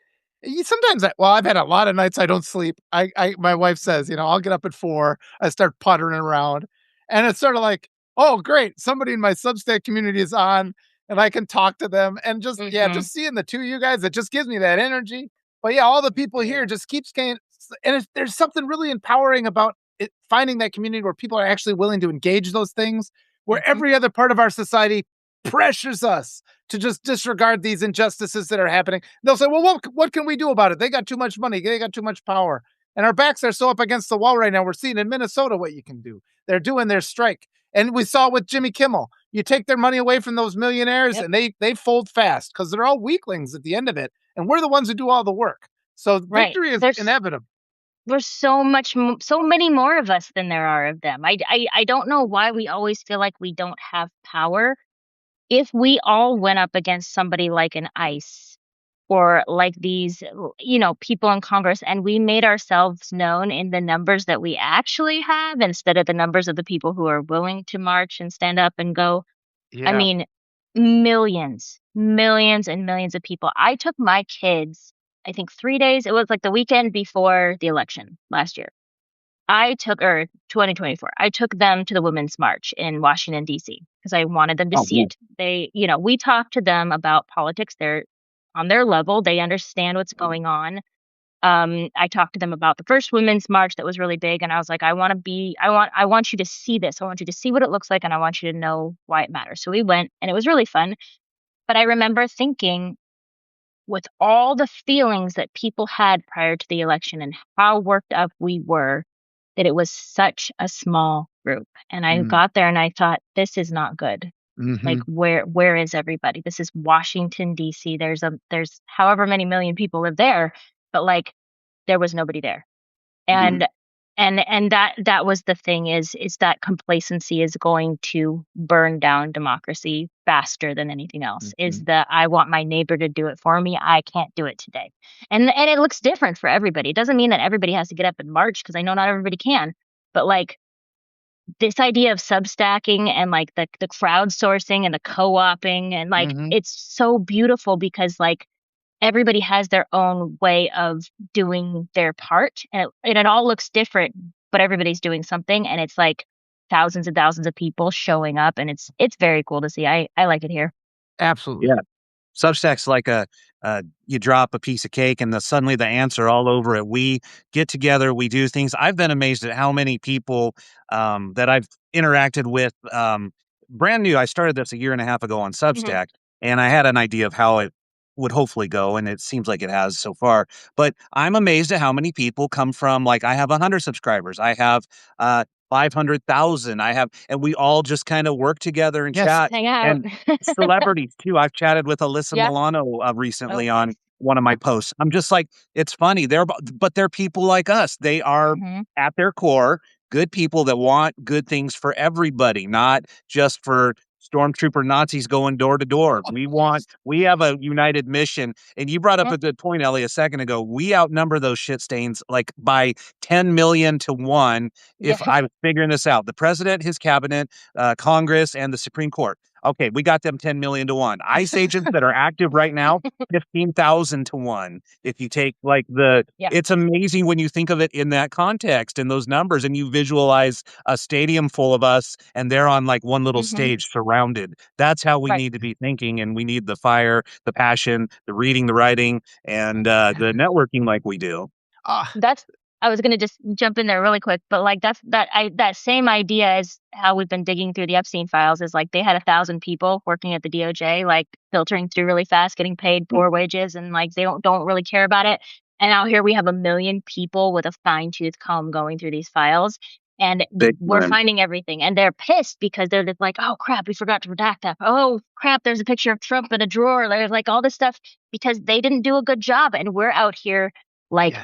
Sometimes I've had a lot of nights I don't sleep. My wife says, I'll get up at 4, I start puttering around, and it's sort of like, oh, great, somebody in my Substack community is on, and I can talk to them, and just yeah, Hmm. just seeing the two of you guys, it just gives me that energy. But yeah, all the people here just keeps getting, and there's something really empowering about it, finding that community where people are actually willing to engage those things, where Hmm. every other part of our society pressures us to just disregard these injustices that are happening. They'll say, well, what can we do about it? They got too much money. They got too much power. And our backs are so up against the wall right now. We're seeing in Minnesota what you can do. They're doing their strike. And we saw with Jimmy Kimmel. You take their money away from those millionaires Yep. and they fold fast because they're all weaklings at the end of it. And we're the ones who do all the work. So Right. victory is inevitable. There's so many more of us than there are of them. I don't know why we always feel like we don't have power. If we all went up against somebody like an ICE or like these, people in Congress, and we made ourselves known in the numbers that we actually have instead of the numbers of the people who are willing to march and stand up and go, I Yeah. mean, millions, millions and millions of people. I took my kids, I think 3 days, it was like the weekend before the election last year. Or 2024, I took them to the Women's March in Washington, D.C., because I wanted them to Oh, see cool. it. We talked to them about politics. They're on their level, they understand what's going on. I talked to them about the first Women's March that was really big, and I was like, I want you to see this. I want you to see what it looks like, and I want you to know why it matters. So we went, and it was really fun. But I remember thinking, with all the feelings that people had prior to the election and how worked up we were, that it was such a small group. And I Mm, got there and I thought, this is not good. Like, hmm. where is everybody? This is Washington, D.C. There's however many million people live there, but like there was nobody there. Mhm. And that was the thing, is that complacency is going to burn down democracy faster than anything else. Is Hmm. that I want my neighbor to do it for me, I can't do it today. And it looks different for everybody. It doesn't mean that everybody has to get up and march, because I know not everybody can. But like this idea of substacking and like the crowdsourcing and the co-oping, and like Hmm. it's so beautiful because like everybody has their own way of doing their part, and it all looks different, but everybody's doing something, and it's like thousands and thousands of people showing up, and it's very cool to see. I like it here. Absolutely. Yeah. Substack's like you drop a piece of cake and suddenly the ants are all over it. We get together, we do things. I've been amazed at how many people that I've interacted with. Brand new, I started this a year and a half ago on Hmm. Substack, and I had an idea of how it would hopefully go, and it seems like it has so far. But I'm amazed at how many people come from, like, I have 100 subscribers, I have 500,000, and we all just kind of work together and Yes. chat. Hang out. And celebrities too. I've chatted with Alyssa Yeah. Milano, Oh, recently on nice. one of my posts. I'm just like, it's funny. But they're people like us. They are Hmm. at their core good people that want good things for everybody, not just for stormtrooper Nazis going door to door. We have a united mission. And you brought up a good point, Ellie, a second ago. We outnumber those shit stains like by 10 million to 1. If I'm figuring this out, the president, his cabinet, Congress, and the Supreme Court. Okay, we got them 10 million to 1. ICE agents that are active right now, 15,000 to 1. If you take like it's amazing when you think of it in that context and those numbers, and you visualize a stadium full of us and they're on like one little stage surrounded. That's how we need to be thinking. And we need the fire, the passion, the reading, the writing, and the networking like we do. I was gonna just jump in there really quick, but like that same idea as how we've been digging through the Epstein files is like they had 1,000 people working at the DOJ, like filtering through really fast, getting paid poor wages, and like they don't really care about it. And out here we have 1 million people with a fine-tooth comb going through these files. And we're finding everything. And they're pissed because they're just like, oh crap, we forgot to redact that. Oh crap, there's a picture of Trump in a drawer. There's like all this stuff because they didn't do a good job. And we're out here like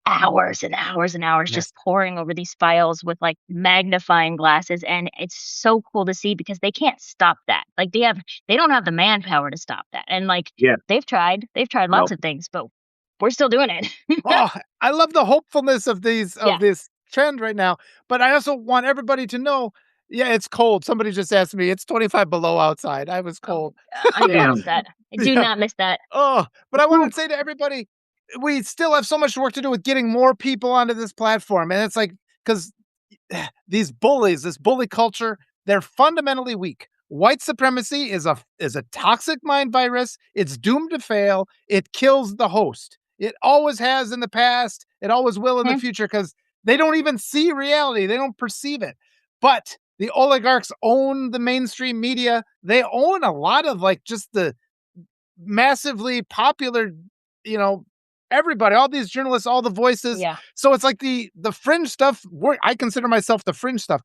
hours and hours and hours just poring over these files with like magnifying glasses. And it's so cool to see because they can't stop that. Like they don't have the manpower to stop that. And like they've tried lots of things, but we're still doing it. Oh, I love the hopefulness of this trend right now. But I also want everybody to know, it's cold. Somebody just asked me, it's 25 below outside. I was cold. I miss that. I do not miss that. Oh, but I want to say to everybody, we still have so much work to do with getting more people onto this platform. And it's like, because these bullies, this bully culture, they're fundamentally weak. White supremacy is a toxic mind virus. It's doomed to fail. It kills the host. It always has in the past. It always will in the future because they don't even see reality. They don't perceive it. But the oligarchs own the mainstream media. They own a lot of like just the massively popular, everybody, all these journalists, all the voices. Yeah. So it's like the fringe stuff. I consider myself the fringe stuff.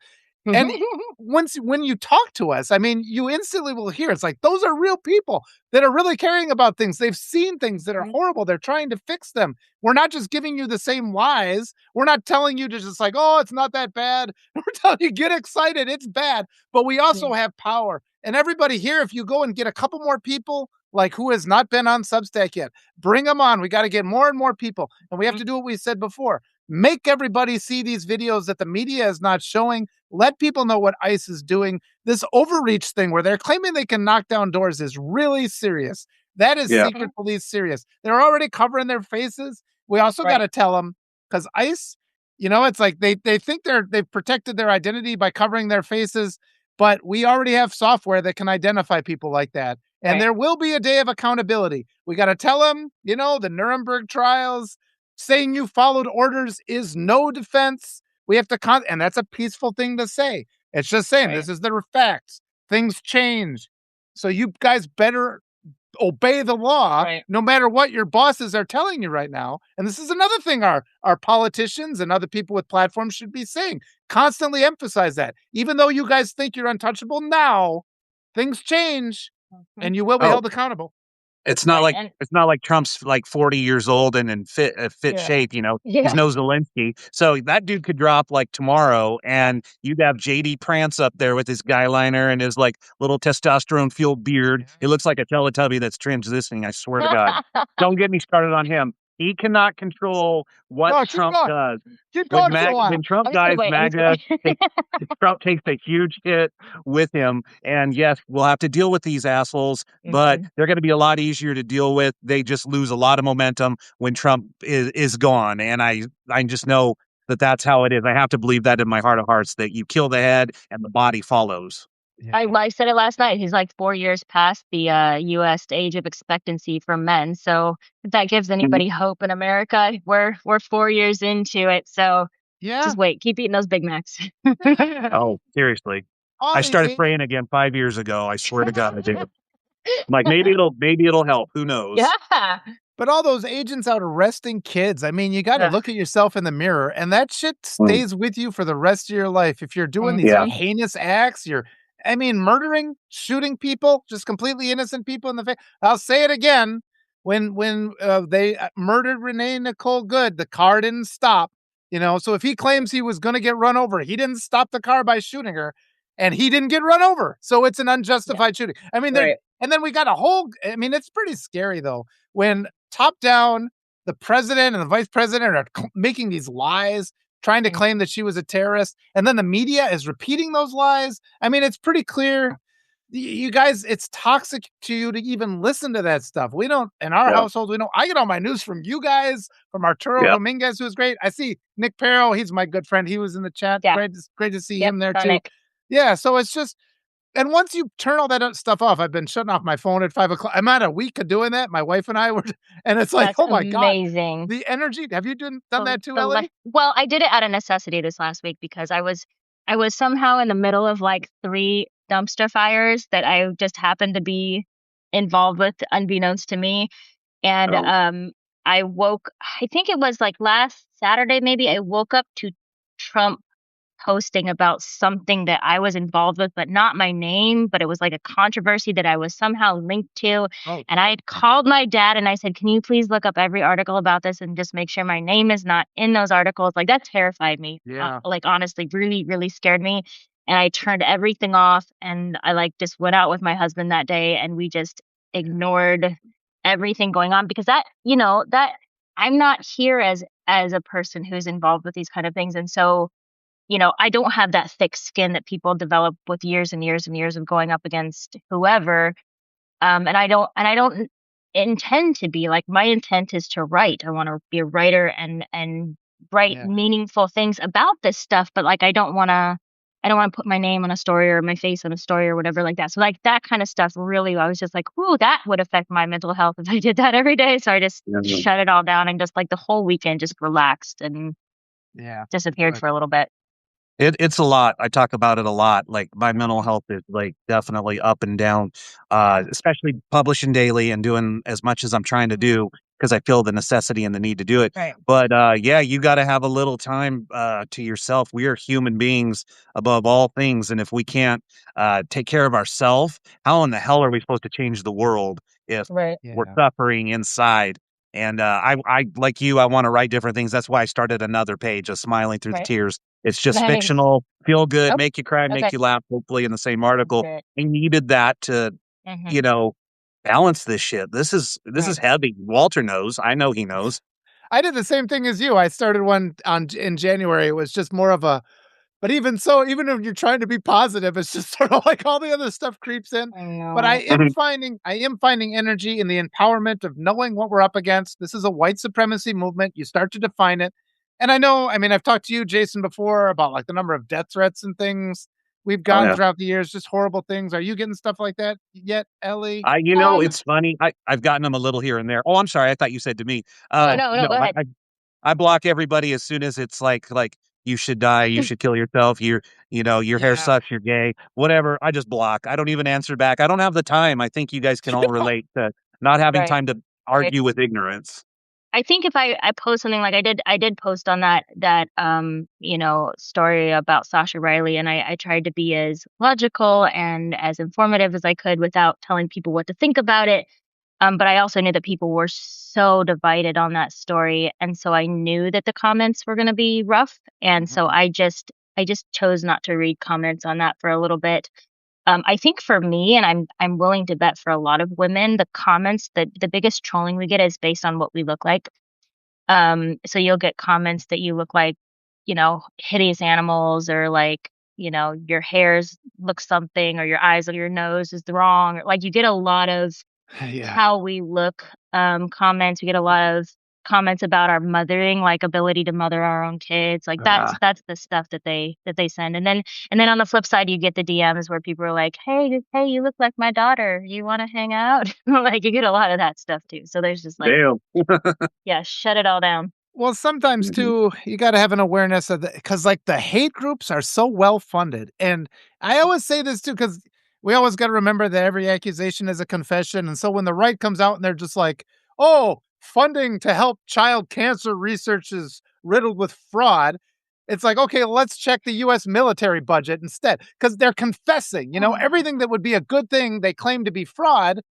And when you talk to us, I mean, you instantly will hear it's like those are real people that are really caring about things. They've seen things that are horrible. They're trying to fix them. We're not just giving you the same lies. We're not telling you to just like, oh, it's not that bad. We're telling you, get excited. It's bad. But we also have power. And everybody here, if you go and get a couple more people like who has not been on Substack yet, bring them on. We got to get more and more people. And we have to do what we said before. Make everybody see these videos that the media is not showing. Let people know what ICE is doing. This overreach thing where they're claiming they can knock down doors is really serious. That is secret police serious. They're already covering their faces. We also got to tell them because ICE, it's like they think they've protected their identity by covering their faces, but we already have software that can identify people like that. And there will be a day of accountability. We got to tell them, the Nuremberg trials, saying you followed orders is no defense. We have to, and that's a peaceful thing to say. It's just saying this is the facts. Things change. So you guys better obey the law no matter what your bosses are telling you right now. And this is another thing our politicians and other people with platforms should be saying. Constantly emphasize that. Even though you guys think you're untouchable now, things change and you will be held accountable. It's not like Trump's like 40 years old and in fit shape, He's no Zelensky. So that dude could drop like tomorrow and you'd have JD Prance up there with his guy liner and his like little testosterone fueled beard. It looks like a Teletubby that's transitioning, I swear to God. Don't get me started on him. He cannot control what Trump does. When Trump dies, Trump takes a huge hit with him. And yes, we'll have to deal with these assholes, but they're going to be a lot easier to deal with. They just lose a lot of momentum when Trump is gone. And I just know that that's how it is. I have to believe that in my heart of hearts, that you kill the head and the body follows. I said it last night. He's like 4 years past the U.S. age of expectancy for men. So if that gives anybody hope in America, we're 4 years into it. So just wait. Keep eating those Big Macs. Oh, seriously. I started praying again 5 years ago. I swear to God, I did. I'm like, maybe it'll help. Who knows? Yeah. But all those agents out arresting kids, I mean, you got to look at yourself in the mirror, and that shit stays with you for the rest of your life. If you're doing these heinous acts, murdering, shooting people, just completely innocent people in the face. I'll say it again. When they murdered Renee Nicole Good, the car didn't stop. So if he claims he was going to get run over, he didn't stop the car by shooting her. and he didn't get run over. So it's an unjustified shooting. I mean, Right. and then we got a whole, I mean, it's pretty scary though, when top down, the president and the vice president are making these lies, trying to claim that she was a terrorist. And then the media is repeating those lies. I mean, it's pretty clear. You guys, it's toxic to you to even listen to that stuff. We don't, in our Yeah. household, we don't, I get all my news from you guys, from Arturo Yep. Dominguez, who's great. I see Nick Perro, he's my good friend. He was in the chat. Yeah. Great to see Yep, him there saw too. Nick. Yeah. So it's just, and once you turn all that stuff off, I've been shutting off my phone at 5 o'clock. I'm at a week of doing that. My wife and I were, and it's like, That's oh my God, amazing. the energy. Have you done The that too, the le Ellie? Well, I did it out of necessity this last week because I was somehow in the middle of, like, 3 dumpster fires that I just happened to be involved with unbeknownst to me, and, Oh. I think it was, like, last Saturday maybe, I woke up to Trump posting about something that I was involved with, but not my name, but it was like a controversy that I was somehow linked to. Oh, And I had called my dad and I said, "Can you please look up every article about this and just make sure my name is not in those articles?" Like that terrified me. yeah. Like honestly, really, really scared me. And I turned everything off and I like just went out with my husband that day and we just ignored everything going on because that I'm not here as a person who's involved with these kind of things. And so I don't have that thick skin that people develop with years and years and years of going up against whoever. And I don't intend to be like my intent is to write. I want to be a writer and write Yeah. meaningful things about this stuff, but like I don't want to put my name on a story or my face on a story or whatever like that. So like that kind of stuff really I was just like, "Ooh, that would affect my mental health if I did that every day." So I just Mhm. shut it all down and just like the whole weekend just relaxed and Yeah. disappeared Good. for a little bit. It's a lot. I talk about it a lot. Like, my mental health is, like, definitely up and down, especially publishing daily and doing as much as I'm trying to do because I feel the necessity and the need to do it. Right. But, yeah, you gotta have a little time, to yourself. We are human beings above all things, and if we can't, take care of ourselves, how in the hell are we supposed to change the world if Right. we're Yeah. suffering inside? And, I like you, I wanna write different things. That's why I started another page of smiling through the Right. tears. It's just Nice. fictional, feel good, Oh, make you cry, make okay. you laugh, hopefully in the same article. Good. I needed that to, Mhm. you know, balance this shit. This is Right. heavy. Walter knows. I know he knows. I did the same thing as you. I started one in January. It was just more of a, but even so, even if you're trying to be positive, it's just sort of like all the other stuff creeps in. I But know. I am finding energy in the empowerment of knowing what we're up against. This is a white supremacy movement. You start to define it. And I know, I mean, I've talked to you, Jason, before about like the number of death threats and things we've Oh, gotten yeah. throughout the years, just horrible things. Are you getting stuff like that yet, Ellie? Um, It's funny. I've gotten them a little here and there. Oh, I'm sorry. I thought you said to me. oh, no, no, No, go ahead. I block everybody as soon as it's like you should die, you should kill yourself, your hair Yeah. sucks, you're gay, whatever. I just block. I don't even answer back. I don't have the time. I think you guys can all relate to not having Right. time to Right. argue with ignorance. I think if I post something like I did post on that story about Sasha Riley and I tried to be as logical and as informative as I could without telling people what to think about it. But I also knew that people were so divided on that story, and so I knew that the comments were gonna be rough, and so Mhm. I just chose not to read comments on that for a little bit. I think for me, and I'm willing to bet for a lot of women, the comments, the biggest trolling we get is based on what we look like. So you'll get comments that you look like, hideous animals or like, your hairs look something or your eyes or your nose is wrong. Or, like you get a lot of Yeah. how we look comments. We get a lot of comments about our mothering, like ability to mother our own kids. Like that's Ah, that's the stuff that they send. And then on the flip side, you get the DMs where people are like, "Hey, you look like my daughter. You want to hang out?" Like you get a lot of that stuff too. So there's just like, damn. yeah, shut it all down. Well, sometimes Mhm. too, you gotta have an awareness of the, because like the hate groups are so well funded. And I always say this too, because we always gotta remember that every accusation is a confession. And so when the right comes out and they're just like, oh, funding to help child cancer research is riddled with fraud. It's like, okay, let's check the US military budget instead. Because they're confessing, everything that would be a good thing they claim to be fraud.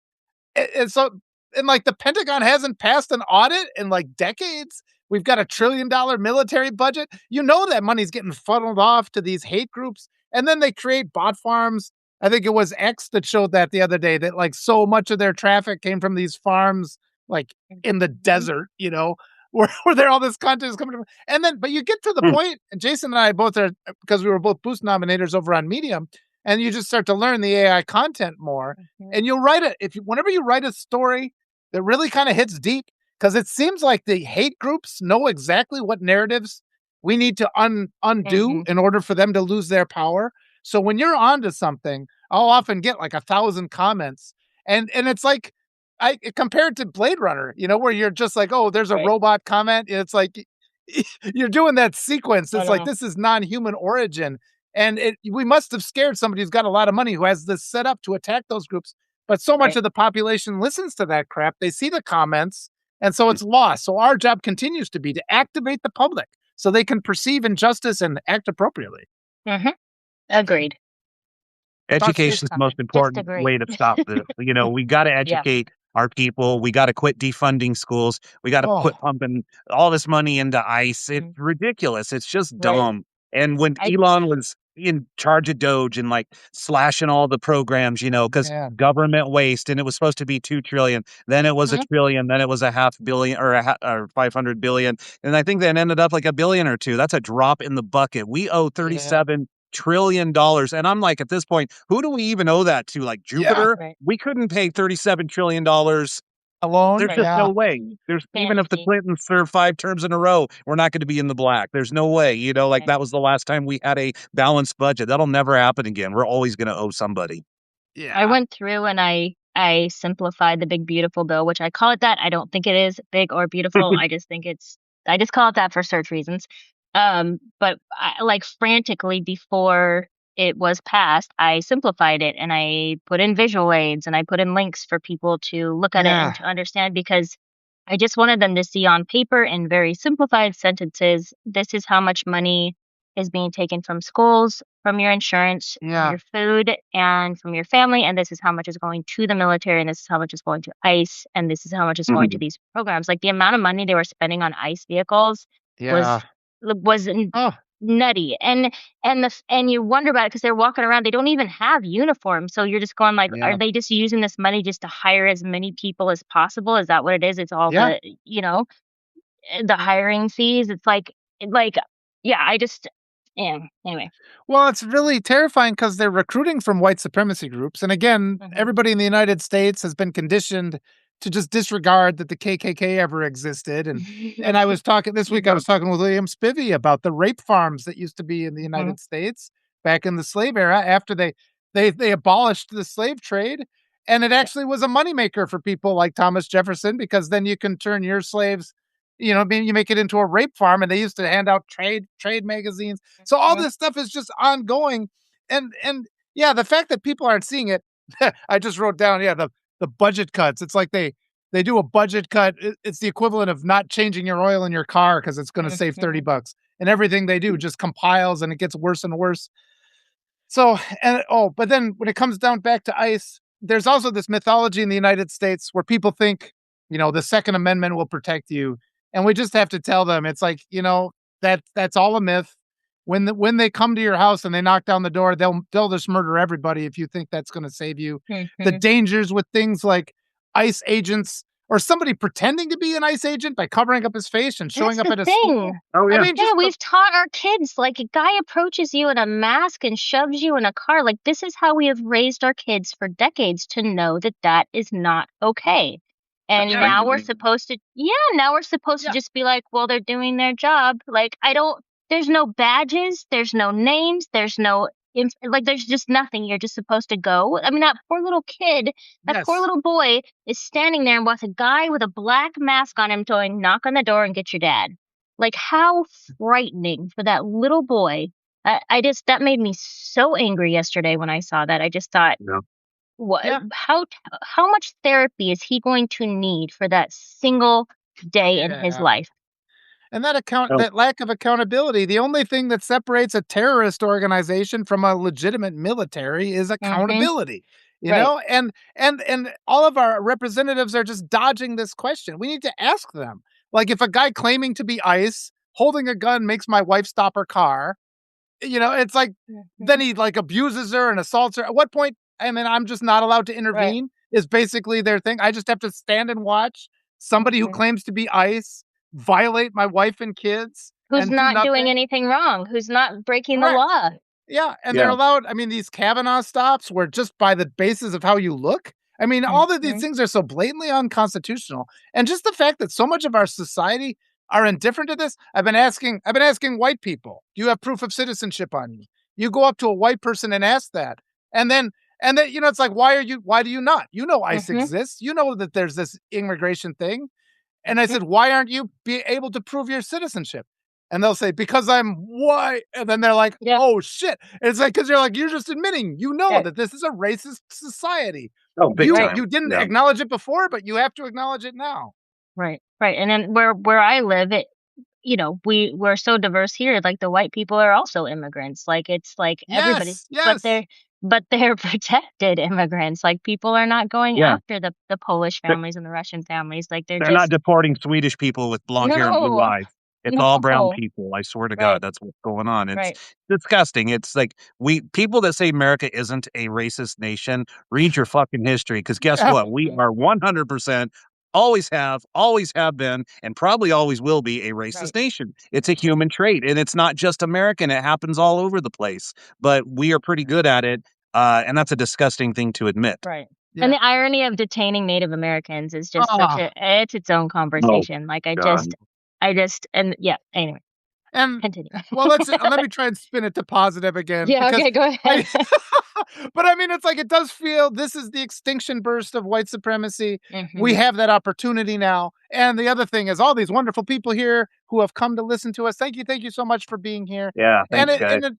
And so, and like the Pentagon hasn't passed an audit in like decades. We've got $1 trillion military budget. You know that money's getting funneled off to these hate groups. And then they create bot farms. I think it was X that showed that the other day that like so much of their traffic came from these farms, like in the Mhm. desert, where there all this content is coming from. And then, but you get to the Hmm. point, and Jason and I both are, because we were both Boost nominators over on Medium, and you just start to learn the AI content more. Mhm. And you'll write it whenever you write a story that really kind of hits deep, because it seems like the hate groups know exactly what narratives we need to undo Mhm. in order for them to lose their power. So when you're onto something, I'll often get like 1,000 comments, and it's like I compared to Blade Runner, where you're just like, oh, there's a Right. robot comment. It's like you're doing that sequence. Oh It's like no. this is non-human origin, and we must have scared somebody who's got a lot of money who has this set up to attack those groups. But so much Right. of the population listens to that crap. They see the comments, and so it's lost. So our job continues to be to activate the public so they can perceive injustice and act appropriately. Mhm. Agreed. Thoughts, Education Jason? is the most important Disagree. way to stop this. We got to Yeah. educate our people. We got to quit defunding schools. We got to quit Oh, pumping all this money into ICE. It's Mhm. ridiculous. It's just Right. dumb. And when I Elon was in charge of Doge and like slashing all the programs, because yeah. government waste, and it was supposed to be 2 trillion, then it was a Mhm. trillion, then it was a half billion or 500 billion, and I think that ended up like a billion or two. That's a drop in the bucket. We owe Yeah. $37 trillion. And I'm like, at this point, who do we even owe that to? Like Yeah. Jupiter? Right. We couldn't pay $37 trillion. Alone? There's Right. just no Yeah. way. Even if the Fantasy. Clintons serve 5 terms in a row, we're not going to be in the black. There's no way. Like Right. that was the last time we had a balanced budget. That'll never happen again. We're always going to owe somebody. I Yeah. went through and I simplified the big beautiful bill, which I call it that. I don't think it is big or beautiful. I just call it that for search reasons. But I, like frantically before it was passed, I simplified it and I put in visual aids and I put in links for people to look at it and Yeah. to understand because I just wanted them to see on paper in very simplified sentences, this is how much money is being taken from schools, from your insurance, from Yeah. your food, and from your family. And this is how much is going to the military, and this is how much is going to ICE, and this is how much is going to Mhm. these programs. Like the amount of money they were spending on ICE vehicles was Yeah. Oh, nutty. And you wonder about it because they're walking around, they don't even have uniforms. So you're just going like, are yeah. they just using this money just to hire as many people as possible? Is that what it is? It's all Yeah. the hiring fees. It's like, yeah, yeah. Anyway. Well, it's really terrifying because they're recruiting from white supremacy groups. And again, Mhm. everybody in the United States has been conditioned to just disregard that the KKK ever existed. And I was talking this week, I was talking with William Spivey about the rape farms that used to be in the Mhm. United States back in the slave era after they abolished the slave trade. And it Yeah. actually was a moneymaker for people like Thomas Jefferson, because then you can turn your slaves, you make it into a rape farm, and they used to hand out trade magazines. So all Mhm. this stuff is just ongoing, and yeah, the fact that people aren't seeing it, I just wrote down, yeah, the budget cuts. It's like they do a budget cut. It's the equivalent of not changing your oil in your car because it's going to save Mhm. $30, and everything they do just compiles and it gets worse and worse. So, but then when it comes down back to ICE, there's also this mythology in the United States where people think, the Second Amendment will protect you. And we just have to tell them it's like, that's all a myth. When they come to your house and they knock down the door, they'll just murder everybody if you think that's going to save you. The Mhm. dangers with things like ICE agents or somebody pretending to be an ICE agent by covering up his face and showing That's up the at a school. thing. Oh, I yeah. mean, Yeah, just the we've taught our kids, like, a guy approaches you in a mask and shoves you in a car, like, this is how we have raised our kids for decades to know that that is not okay. And yeah, now we're supposed to now we're supposed to yeah, just be like, "Well, they're doing their job." Like, I don't there's no badges, there's no names, there's no there's just nothing. You're just supposed to go. I mean, that poor little kid, that poor yes, little boy is standing there and with a guy with a black mask on him going, "Knock on the door and get your dad." Like, how frightening for that little boy. I just that made me so angry yesterday when I saw that. I just thought, No. "What? yeah, How much therapy is he going to need for that single day in his yeah. life?" And Oh, that lack of accountability, the only thing that separates a terrorist organization from a legitimate military is Mhm. accountability, Right. and all of our representatives are just dodging this question. We need to ask them. Like if a guy claiming to be ICE holding a gun makes my wife stop her car, It's like then Mhm. he like abuses her and assaults her. At what point? I mean, I'm just not allowed to Right. intervene. Is basically their thing. I just have to stand and watch somebody who Mhm. claims to be ICE violate my wife and kids Who's and do not doing nothing. anything wrong? Who's not breaking the Correct. law? Yeah, and they're Yeah. allowed. I mean, these Kavanaugh stops were just by the basis of how you look. I mean, all of these Mhm. things are so blatantly unconstitutional, and just the fact that so much of our society are indifferent to this. I've been asking white people, "Do you have proof of citizenship on you?" You go up to a white person and ask that, and then it's like, why do you not? You know ICE Mhm. exists. You know that there's this immigration thing. And I Mhm. said, "Why aren't you be able to prove your citizenship?" And they'll say, "Because I'm white." And then they're like, Yeah. "Oh shit." And it's like, because you're like, you're just admitting, you know Yeah. that this is a racist society. Oh, big You Right. time. you didn't Yeah. acknowledge it before, but you have to acknowledge it now. Right. Right. And then where I live, we're so diverse here. Like the white people are also immigrants. Like it's like everybody, Yes, yes. but they're protected immigrants. Like people are not going Yeah. after the Polish They're families and the Russian families. Like they're they're not just deporting Swedish people with blonde hair and blue no, eyes. It's all brown no. people. I swear to God, Right. that's what's going on. It's Right. disgusting. It's like people that say America isn't a racist nation, read your fucking history. Because guess Yeah. what? We Mhm. are 100%, always have been, and probably always will be a racist Right. nation. It's a human trait, and it's not just American. It happens all over the place. But we are pretty good at it, and that's a disgusting thing to admit. Right. And Yeah. the irony of detaining Native Americans is just Oh, it's its own Oh conversation. Like God. and yeah, anyway, and continue. well, let me try and spin it to positive again Yeah, because okay, go ahead. I but I mean, it's like it does feel this is the extinction burst of white supremacy. We Mhm. have that opportunity now. And the other thing is all these wonderful people here who have come to listen to us. Thank you so much for being here. Yeah. And Thanks, guys.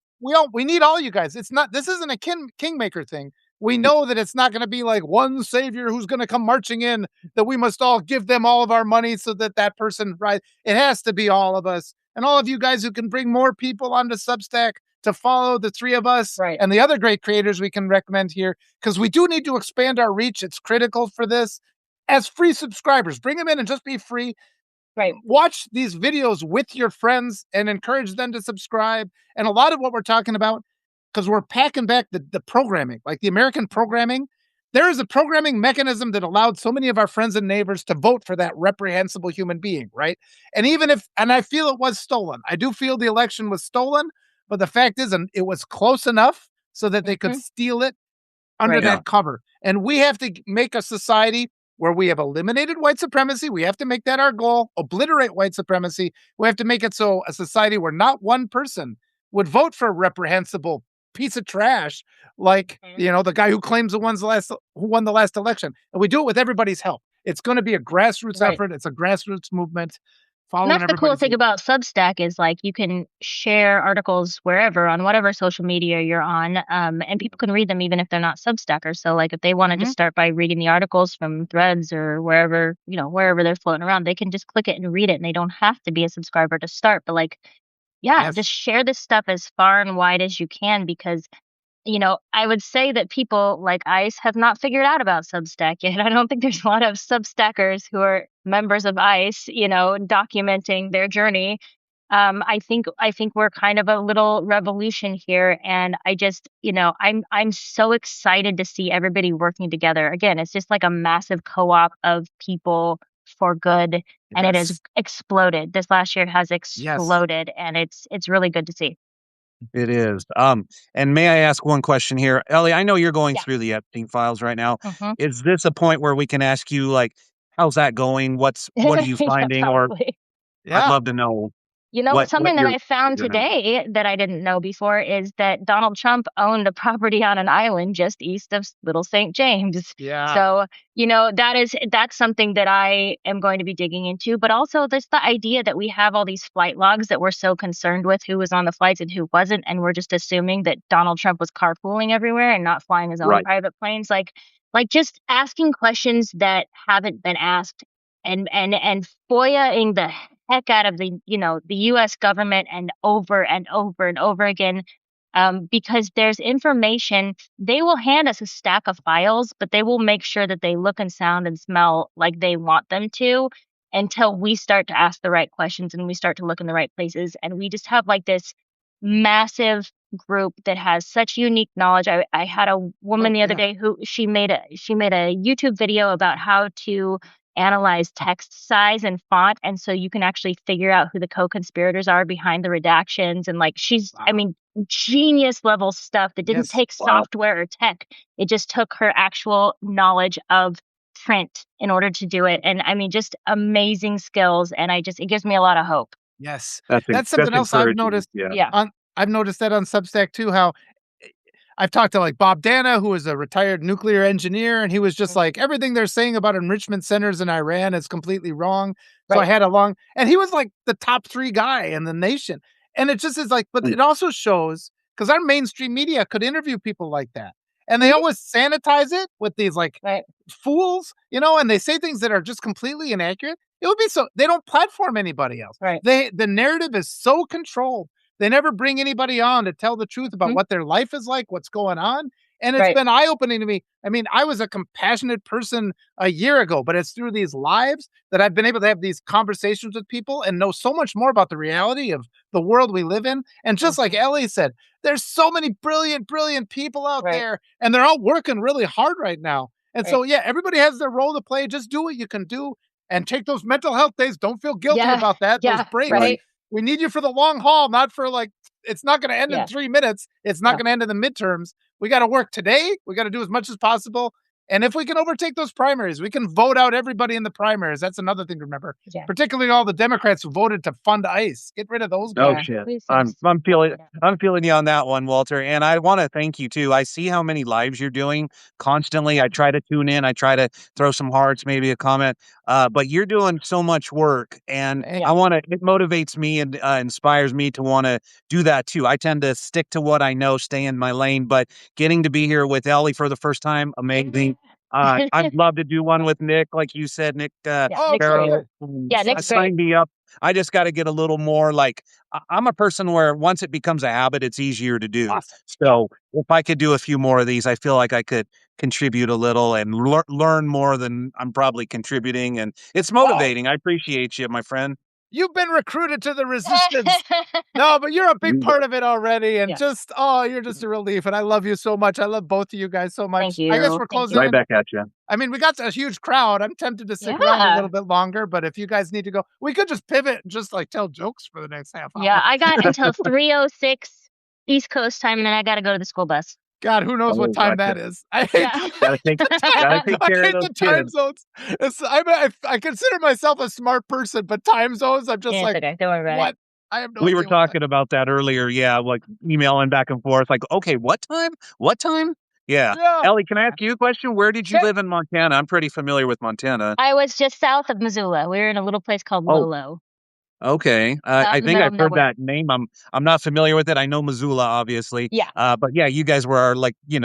we need all you guys. It's not this isn't a kingmaker thing. We know that it's not going to be like one savior who's going to come marching in that we must all give them all of our money so that that person right. It has to be all of us and all of you guys who can bring more people onto Substack to follow the three of us Right. and the other great creators we can recommend here because we do need to expand our reach. It's critical for this. As free subscribers, bring them in and just be free. Right. Watch these videos with your friends and encourage them to subscribe. And a lot of what we're talking about, because we're packing back the programming, like the American programming, there is a programming mechanism that allowed so many of our friends and neighbors to vote for that reprehensible human being, right? And even if, and I feel it was stolen, I do feel the election was stolen, but the fact is, it was close enough so that they could Mhm. steal it under Right. Yeah. that cover. And we have to make a society where we have eliminated white supremacy. We have to make that our goal, obliterate white supremacy. We have to make it so a society where not one person would vote for a reprehensible piece of trash like, Mhm. the guy who claims who won the last election. And we do it with everybody's help. It's going to be a grassroots Right. effort. It's a grassroots movement And following that's the cool everybody's thing lead. about Substack is like you can share articles wherever on whatever social media you're on, and people can read them even if they're not Substackers. So like if they want to Mhm. just start by reading the articles from Threads or wherever they're floating around, they can just click it and read it, and they don't have to be a subscriber to start. But like, yeah, Yes. just share this stuff as far and wide as you can because I would say that people like ICE have not figured out about Substack yet. I don't think there's a lot of Substackers who are members of ICE, documenting their journey. I think we're kind of a little revolution here, and I just, I'm so excited to see everybody working together. Again, it's just like a massive co-op of people for good, and it has Yes. exploded. This last year has Yes. exploded, and it's really good to see. It is. And may I ask one question here? Ellie, I know you're going Yeah. through the Epstein files right now. Hmm. Is this a point where we can ask you, like, how's that going? What are you Yeah, finding? Or probably. I'd Yeah. love to know what Something that you're I found doing. today that I didn't know before is that Donald Trump owned a property on an island just east of Little St. James. Yeah. So, that's something that I am going to be digging into, but also this the idea that we have all these flight logs that we're so concerned with who was on the flights and who wasn't, and we're just assuming that Donald Trump was carpooling everywhere and not flying his own Right. private planes. Like just asking questions that haven't been asked and FOIAing the heck out of the US government and over and over again, because there's information. They will hand us a stack of files, but they will make sure that they look and sound and smell like they want them to until we start to ask the right questions and we start to look in the right places. And we just have like this massive group that has such unique knowledge. I had a woman the other day who she made a YouTube video about how to analyze text size and font, and so you can actually figure out who the co-conspirators are behind the redactions. And like I mean, genius level stuff that didn't take software or tech. It just took her actual knowledge of print in order to do it. And I mean, just amazing skills. And it gives me a lot of hope. Yes. That's something else I've encouraging. noticed. Yeah. I've noticed that on Substack too, how I've talked to like Bob Dana, who is a retired nuclear engineer, and he was just like, everything they're saying about enrichment centers in Iran is completely wrong. So I Right. had and he was like the top 3 guy in the nation. And it just is like, but it also shows, because our mainstream media could interview people like that. And they always sanitize it with these like Right. fools, and they say things that are just completely inaccurate. It would be they don't platform anybody else. Right. The narrative is so controlled. They never bring anybody on to tell the truth about what their life is like, what's going on. And it's been eye-opening to me. I mean, I was a compassionate person a year ago, but it's through these lives that I've been able to have these conversations with people and know so much more about the reality of the world we live in. And just like Ellie said, there's so many brilliant, brilliant people out there, and they're all working really hard right now. And so, yeah, everybody has their role to play. Just do what you can do and take those mental health days. Don't feel guilty about that. Those breaks. Right. We need you for the long haul, not for like, it's not going to end in 3 minutes. It's not going to end in the midterms. We got to work today. We got to do as much as possible. And if we can overtake those primaries, we can vote out everybody in the primaries. That's another thing to remember. Yeah. Particularly all the Democrats who voted to fund ICE. Get rid of those guys. Oh shit. I'm feeling you on that one, Walter. And I want to thank you too. I see how many lives you're doing constantly. I try to tune in. I try to throw some hearts, maybe a comment. But you're doing so much work, and it motivates me and inspires me to want to do that too. I tend to stick to what I know, stay in my lane, but getting to be here with Ellie for the first time, amazing. I'd love to do one with Nick, like you said, Nick. Carol, Nick's sign me up. I just got to get a little more like I'm a person where once it becomes a habit, it's easier to do. Awesome. So if I could do a few more of these, I feel like I could contribute a little and learn more than I'm probably contributing. And it's motivating. I appreciate you, my friend. You've been recruited to the resistance. No, but you're a big part of it already. And you're just a relief. And I love you so much. I love both of you guys so much. Thank you. I guess we're closing right back at you. I mean, we got a huge crowd. I'm tempted to stick around a little bit longer, but if you guys need to go, we could just pivot and just like tell jokes for the next half hour. Yeah, I got until 3:06 East Coast time, and then I got to go to the school bus. God, who knows what time that is? I hate, gotta take care of those the time kids. zones. I consider myself a smart person, but time zones, I'm just Yeah, like, it's okay. Don't worry about what? it. I have no We were idea what talking about that earlier. Yeah, like emailing back and forth. Like, okay, what time? What time? Yeah. Yeah. Ellie, can I ask you a question? Where did you live in Montana? I'm pretty familiar with Montana. I was just south of Missoula. We were in a little place called Lolo. Okay. I think I've heard that name. I'm not familiar with it. I know Missoula, obviously. Yeah. But yeah, you guys were our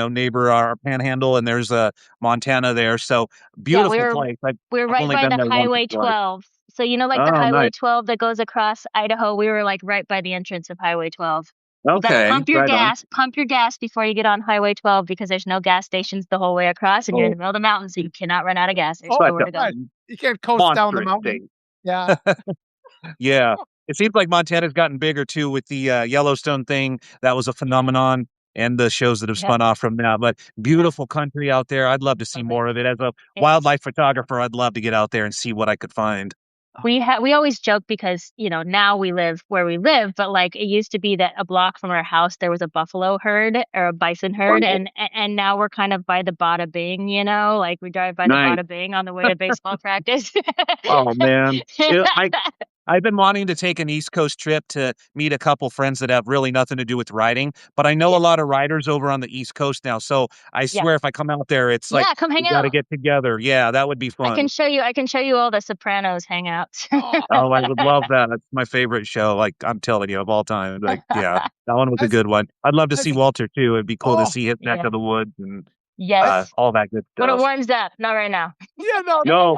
neighbor, our panhandle, and there's a Montana there. So beautiful place. We're right by the Highway 12. So the Highway 12 that goes across Idaho, we were like right by the entrance of Highway 12. You gotta pump your gas before you get on Highway 12 because there's no gas stations the whole way across, and you're in the middle of the mountains, so you cannot run out of gas. There's nowhere to go. You can't coast down the mountain. Yeah. Yeah. It seems like Montana's gotten bigger too with the Yellowstone thing. That was a phenomenon, and the shows that have spun off from that. But beautiful country out there. I'd love to see more of it. As a wildlife photographer, I'd love to get out there and see what I could find. We always joke because, now we live where we live, but like it used to be that a block from our house, there was a buffalo herd or a bison herd. And now we're kind of by the Bada Bing, like we drive by the Bada Bing on the way to baseball practice. Oh man. I've been wanting to take an East Coast trip to meet a couple friends that have really nothing to do with riding, but I know a lot of riders over on the East Coast now. So I swear if I come out there, it's like, come hang we out. got to get together. Yeah, that would be fun. I can show you all the Sopranos hangouts. Oh, I would love that. That's my favorite show. Like I'm telling you, of all time. Like, yeah, that one was a good one. I'd love to see Walter too. It'd be cool to see his neck of the woods and all that good stuff. When it warms up, not right now. Yeah, no.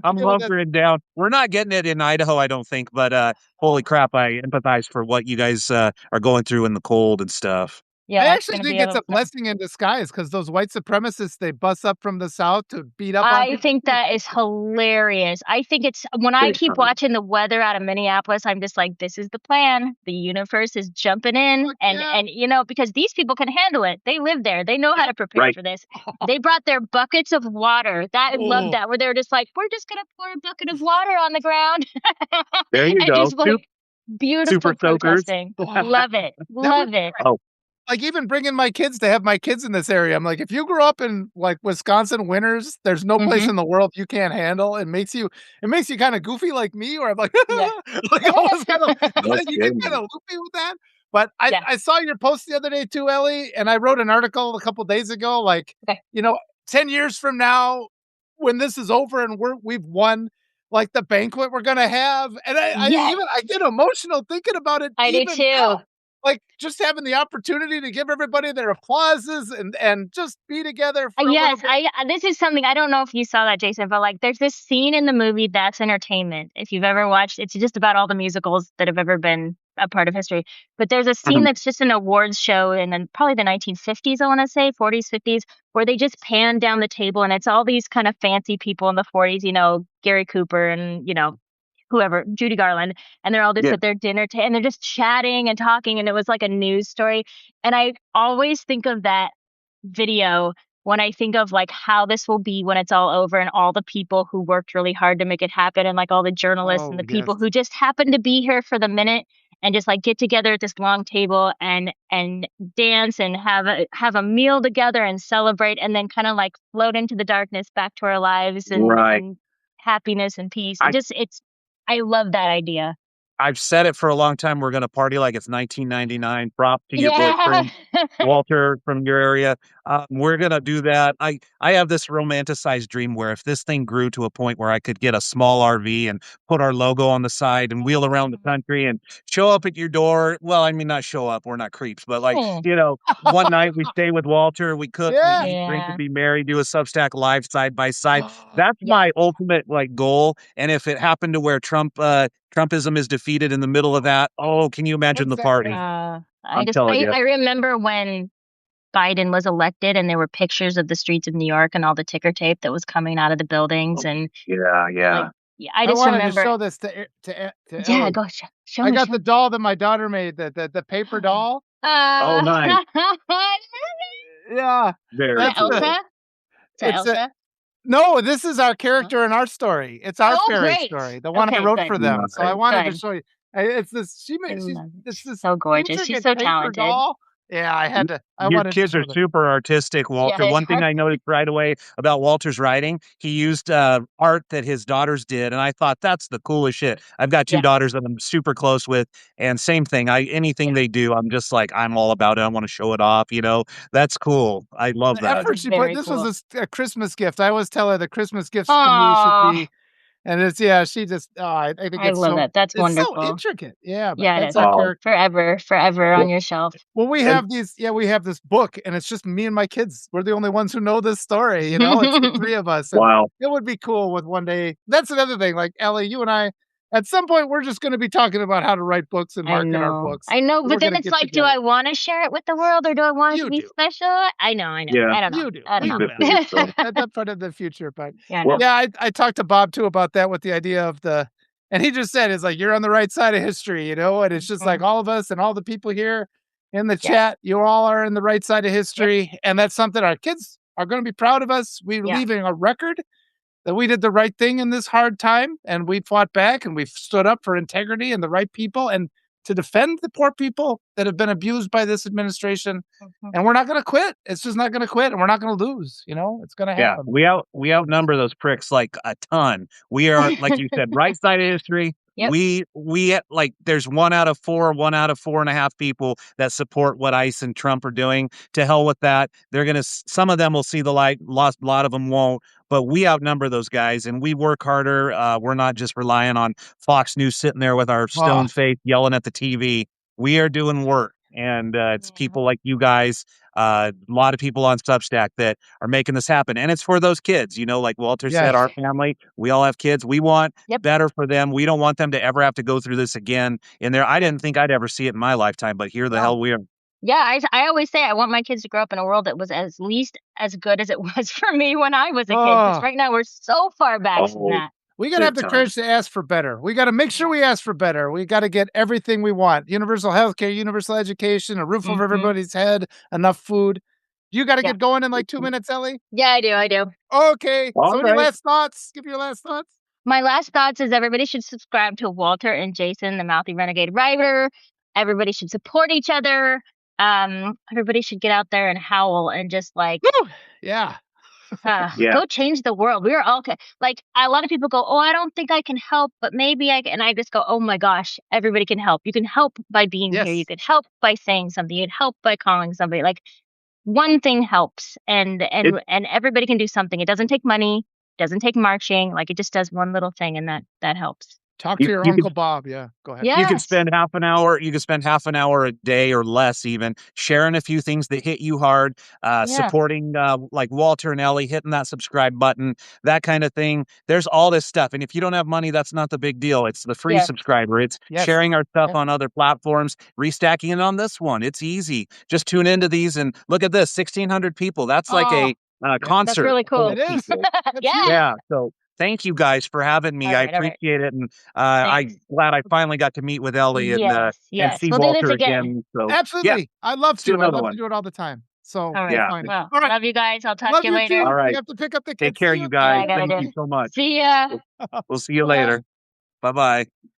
I'm hunkering down. We're not getting it in Idaho, I don't think. But holy crap, I empathize for what you guys are going through in the cold and stuff. Yeah, I that's actually gonna be think a it's little a fun. blessing in disguise because those white supremacists, they bust up from the South to beat up on I people. think that is hilarious. I think it's when I Big keep time. watching the weather out of Minneapolis, I'm just like, this is the plan. The universe is jumping in Fuck yeah. and because these people can handle it. They live there. They know how to prepare Right. for this. They brought their buckets of water. That I love Oh, that where they're just like, we're just gonna pour a bucket of water on the ground There you and go. just like Super beautiful soakers. protesting. oh, Love it. that would Love it. Oh, like even bringing my kids to have my kids in this area. I'm like, if you grew up in like Wisconsin winters, there's no place Hmm. in the world you can't handle. It makes you kind of goofy like me, or I'm like, Yeah. like almost kind of no you get kind kidding. of loopy with that. But I Yeah. I saw your post the other day too, Ellie, and I wrote an article a couple days ago. Like, Okay. you know, 10 years from now, when this is over and we've won, like the banquet we're gonna have, and Yes, I get emotional thinking about it I do even now. too. Like, just having the opportunity to give everybody their applauses and just be together for a little Yes, bit. this is something I don't know if you saw that, Jason, but like there's this scene in the movie That's Entertainment. If you've ever watched, it's just about all the musicals that have ever been a part of history. But there's a scene Mhm. that's just an awards show in then probably the 1950s, I want to say, 40s, 50s, where they just pan down the table and it's all these kind of fancy people in the 40s, Gary Cooper and, whoever, Judy Garland, and they're all just Yeah. at their and they're just chatting and talking, and it was like a news story. And I always think of that video when I think of like how this will be when it's all over and all the people who worked really hard to make it happen and like all the journalists and Oh, the yes. people who just happened to be here for the minute and just like get together at this long table and dance and have a meal together and celebrate and then kind of like float into the darkness back to our lives and Right. and happiness and peace. I I love that idea. I've said it for a long time. We're gonna party like it's 1999. Prop to your Yeah. boyfriend, Walter, from your area. We're gonna do that. I have this romanticized dream where if this thing grew to a point where I could get a small RV and put our logo on the side and wheel around the country and show up at your door. Well, I mean, not show up. We're not creeps, but like, Hmm. one night we stay with Walter, we cook, we Yeah. eat, drink, and Yeah. be merry, do a Substack live side by side. That's Yeah. my ultimate like goal. And if it happened to where Trumpism is defeated in the middle of that, oh, can you imagine the party? Exactly. I I'm just telling you. I remember when Biden was elected and there were pictures of the streets of New York and all the ticker tape that was coming out of the buildings and yeah, like yeah. yeah, I I just wanted to remember show this to yeah, Ellie. go show I me, got show the me. doll that my daughter made, the paper doll. Oh, nice. I love Yeah, it. Very To that's the cool. Elsa? To it's a Elsa? no, this is our Huh? character in our story. It's our Oh, fairy great. story, the one I Okay, wrote good. for them. So I Nice. wanted to Good. show you. It's this I love it. it's She's this so gorgeous. She's intricate so paper talented. doll. Yeah, I Your wanted to kids are show them. super artistic, Yeah, Walter. they One thing are. I noticed right away about Walter's writing, he used art that his daughters did, and I thought that's the coolest shit. I've got two Yeah, daughters that I'm super close with, and same thing. Anything yeah. they do, I'm just like I'm all about it. I want to show it off. That's cool. I love The that. It's effort she put. very This was cool. a Christmas gift. I always tell her the Christmas gifts to me should Aw, be, and it's yeah. She just I think I love that. That's it's so wonderful. intricate. Yeah, but Yeah, it that's is. our Wow. character. Forever, forever Well, on your shelf. Well, and we have this book, and it's just me and my kids. We're the only ones who know this story, you know? It's the 3 of us, and wow. it would be cool with one day that's another thing, like, Ellie, you and I, at some point, we're just gonna be talking about how to write books and market our books. I know, We're but then gonna it's get like, do together. I want to share it with the world or do I want it to You be do. special? I know, I know. Yeah. I don't know. You do. I don't We know. Good will. for yourself. At that part of the future, but Yeah, I Well, know. yeah, I talked to Bob too about that with the idea of and he just said, "It's like, you're on the right side of history," you know? And it's just like Mhm. all of us and all the people here in the Yes. chat, you all are in the right side of Yep. history, and that's something our kids are gonna be proud of us. We're Yeah. leaving a record that we did the right thing in this hard time, and we fought back, and we've stood up for integrity and the right people, and to defend the poor people that have been abused by this administration, Mhm. and we're not gonna quit. It's just not gonna quit, and we're not gonna lose, you know? It's gonna Yeah, happen. we outnumber those pricks like a ton. We are, like you said, right side of history. Yep. Like there's 1 out of 4, 1 out of 4.5 people that support what ICE and Trump are doing. To hell with that. Some of them will see the light. A lot of them won't. But we outnumber those guys, and we work harder. We're not just relying on Fox News sitting there with our stone Oh, face yelling at the TV. We are doing work, and it's Mhm. people like you guys. A lot of people on Substack that are making this happen. And it's for those kids, like Walter said, yes. our family, we all have kids. We want Yep. better for them. We don't want them to ever have to go through this again in there. I didn't think I'd ever see it in my lifetime, but here the No. hell we are. Yeah, I always say I want my kids to grow up in a world that was at least as good as it was for me when I was a kid. Because Oh, right now we're so far back from Oh, that. we gotta have big the time. courage to ask for better. We gotta make sure we ask for better. We gotta get everything we want. Universal healthcare, universal education, a roof over Mhm. everybody's head, enough food. You gotta Yeah. get going in like 2 minutes, Ellie? Yeah, I do. Okay. All So any right. last thoughts? Give your last thoughts. My last thoughts is everybody should subscribe to Walter and Jason, the Mouthy Renegade Writer. Everybody should support each other. Everybody should get out there and howl and just like Woo! Yeah. Yeah. go change the world. We're all like a lot of people go, oh, I don't think I can help, but maybe I can. And I just go, oh my gosh, everybody can help. You can help by being here. You Yes. could help by saying something. You can help by calling somebody. Like one thing helps, and It, everybody can do something. It doesn't take money. Doesn't take marching. Like it just does one little thing, and that helps. Talk to you your you Uncle could Bob. Yeah. Go ahead. You could Yes. spend half an hour. You could spend half an hour a day or less, even sharing a few things that hit you hard, Yeah. supporting like Walter and Ellie, hitting that subscribe button, that kind of thing. There's all this stuff, and if you don't have money, that's not the big deal. It's the free Yeah. subscriber. It's Yes. sharing our stuff Yep. on other platforms, restacking it on this one. It's easy. Just tune into these and look at this: 1,600 people. That's like Oh, a yeah. That's concert really full cool. of It is. people. That's Yeah. huge. Yeah. So thank you guys for having me. I All right. appreciate it, and Thanks. I'm glad I finally got to meet with Ellie Yes. and Yes. see We'll do this Walter again. again. So yeah, Absolutely. I love let's do to. I another love to one. do it all the time. So All it's right. Yeah. fine. Well, All right. love you guys. I'll talk Love to you you later. All too. You right. have to pick up the take kids. care, See you you. Yeah, guys. I gotta Thank do. you so much. See ya. We'll see you Bye. later. Bye bye.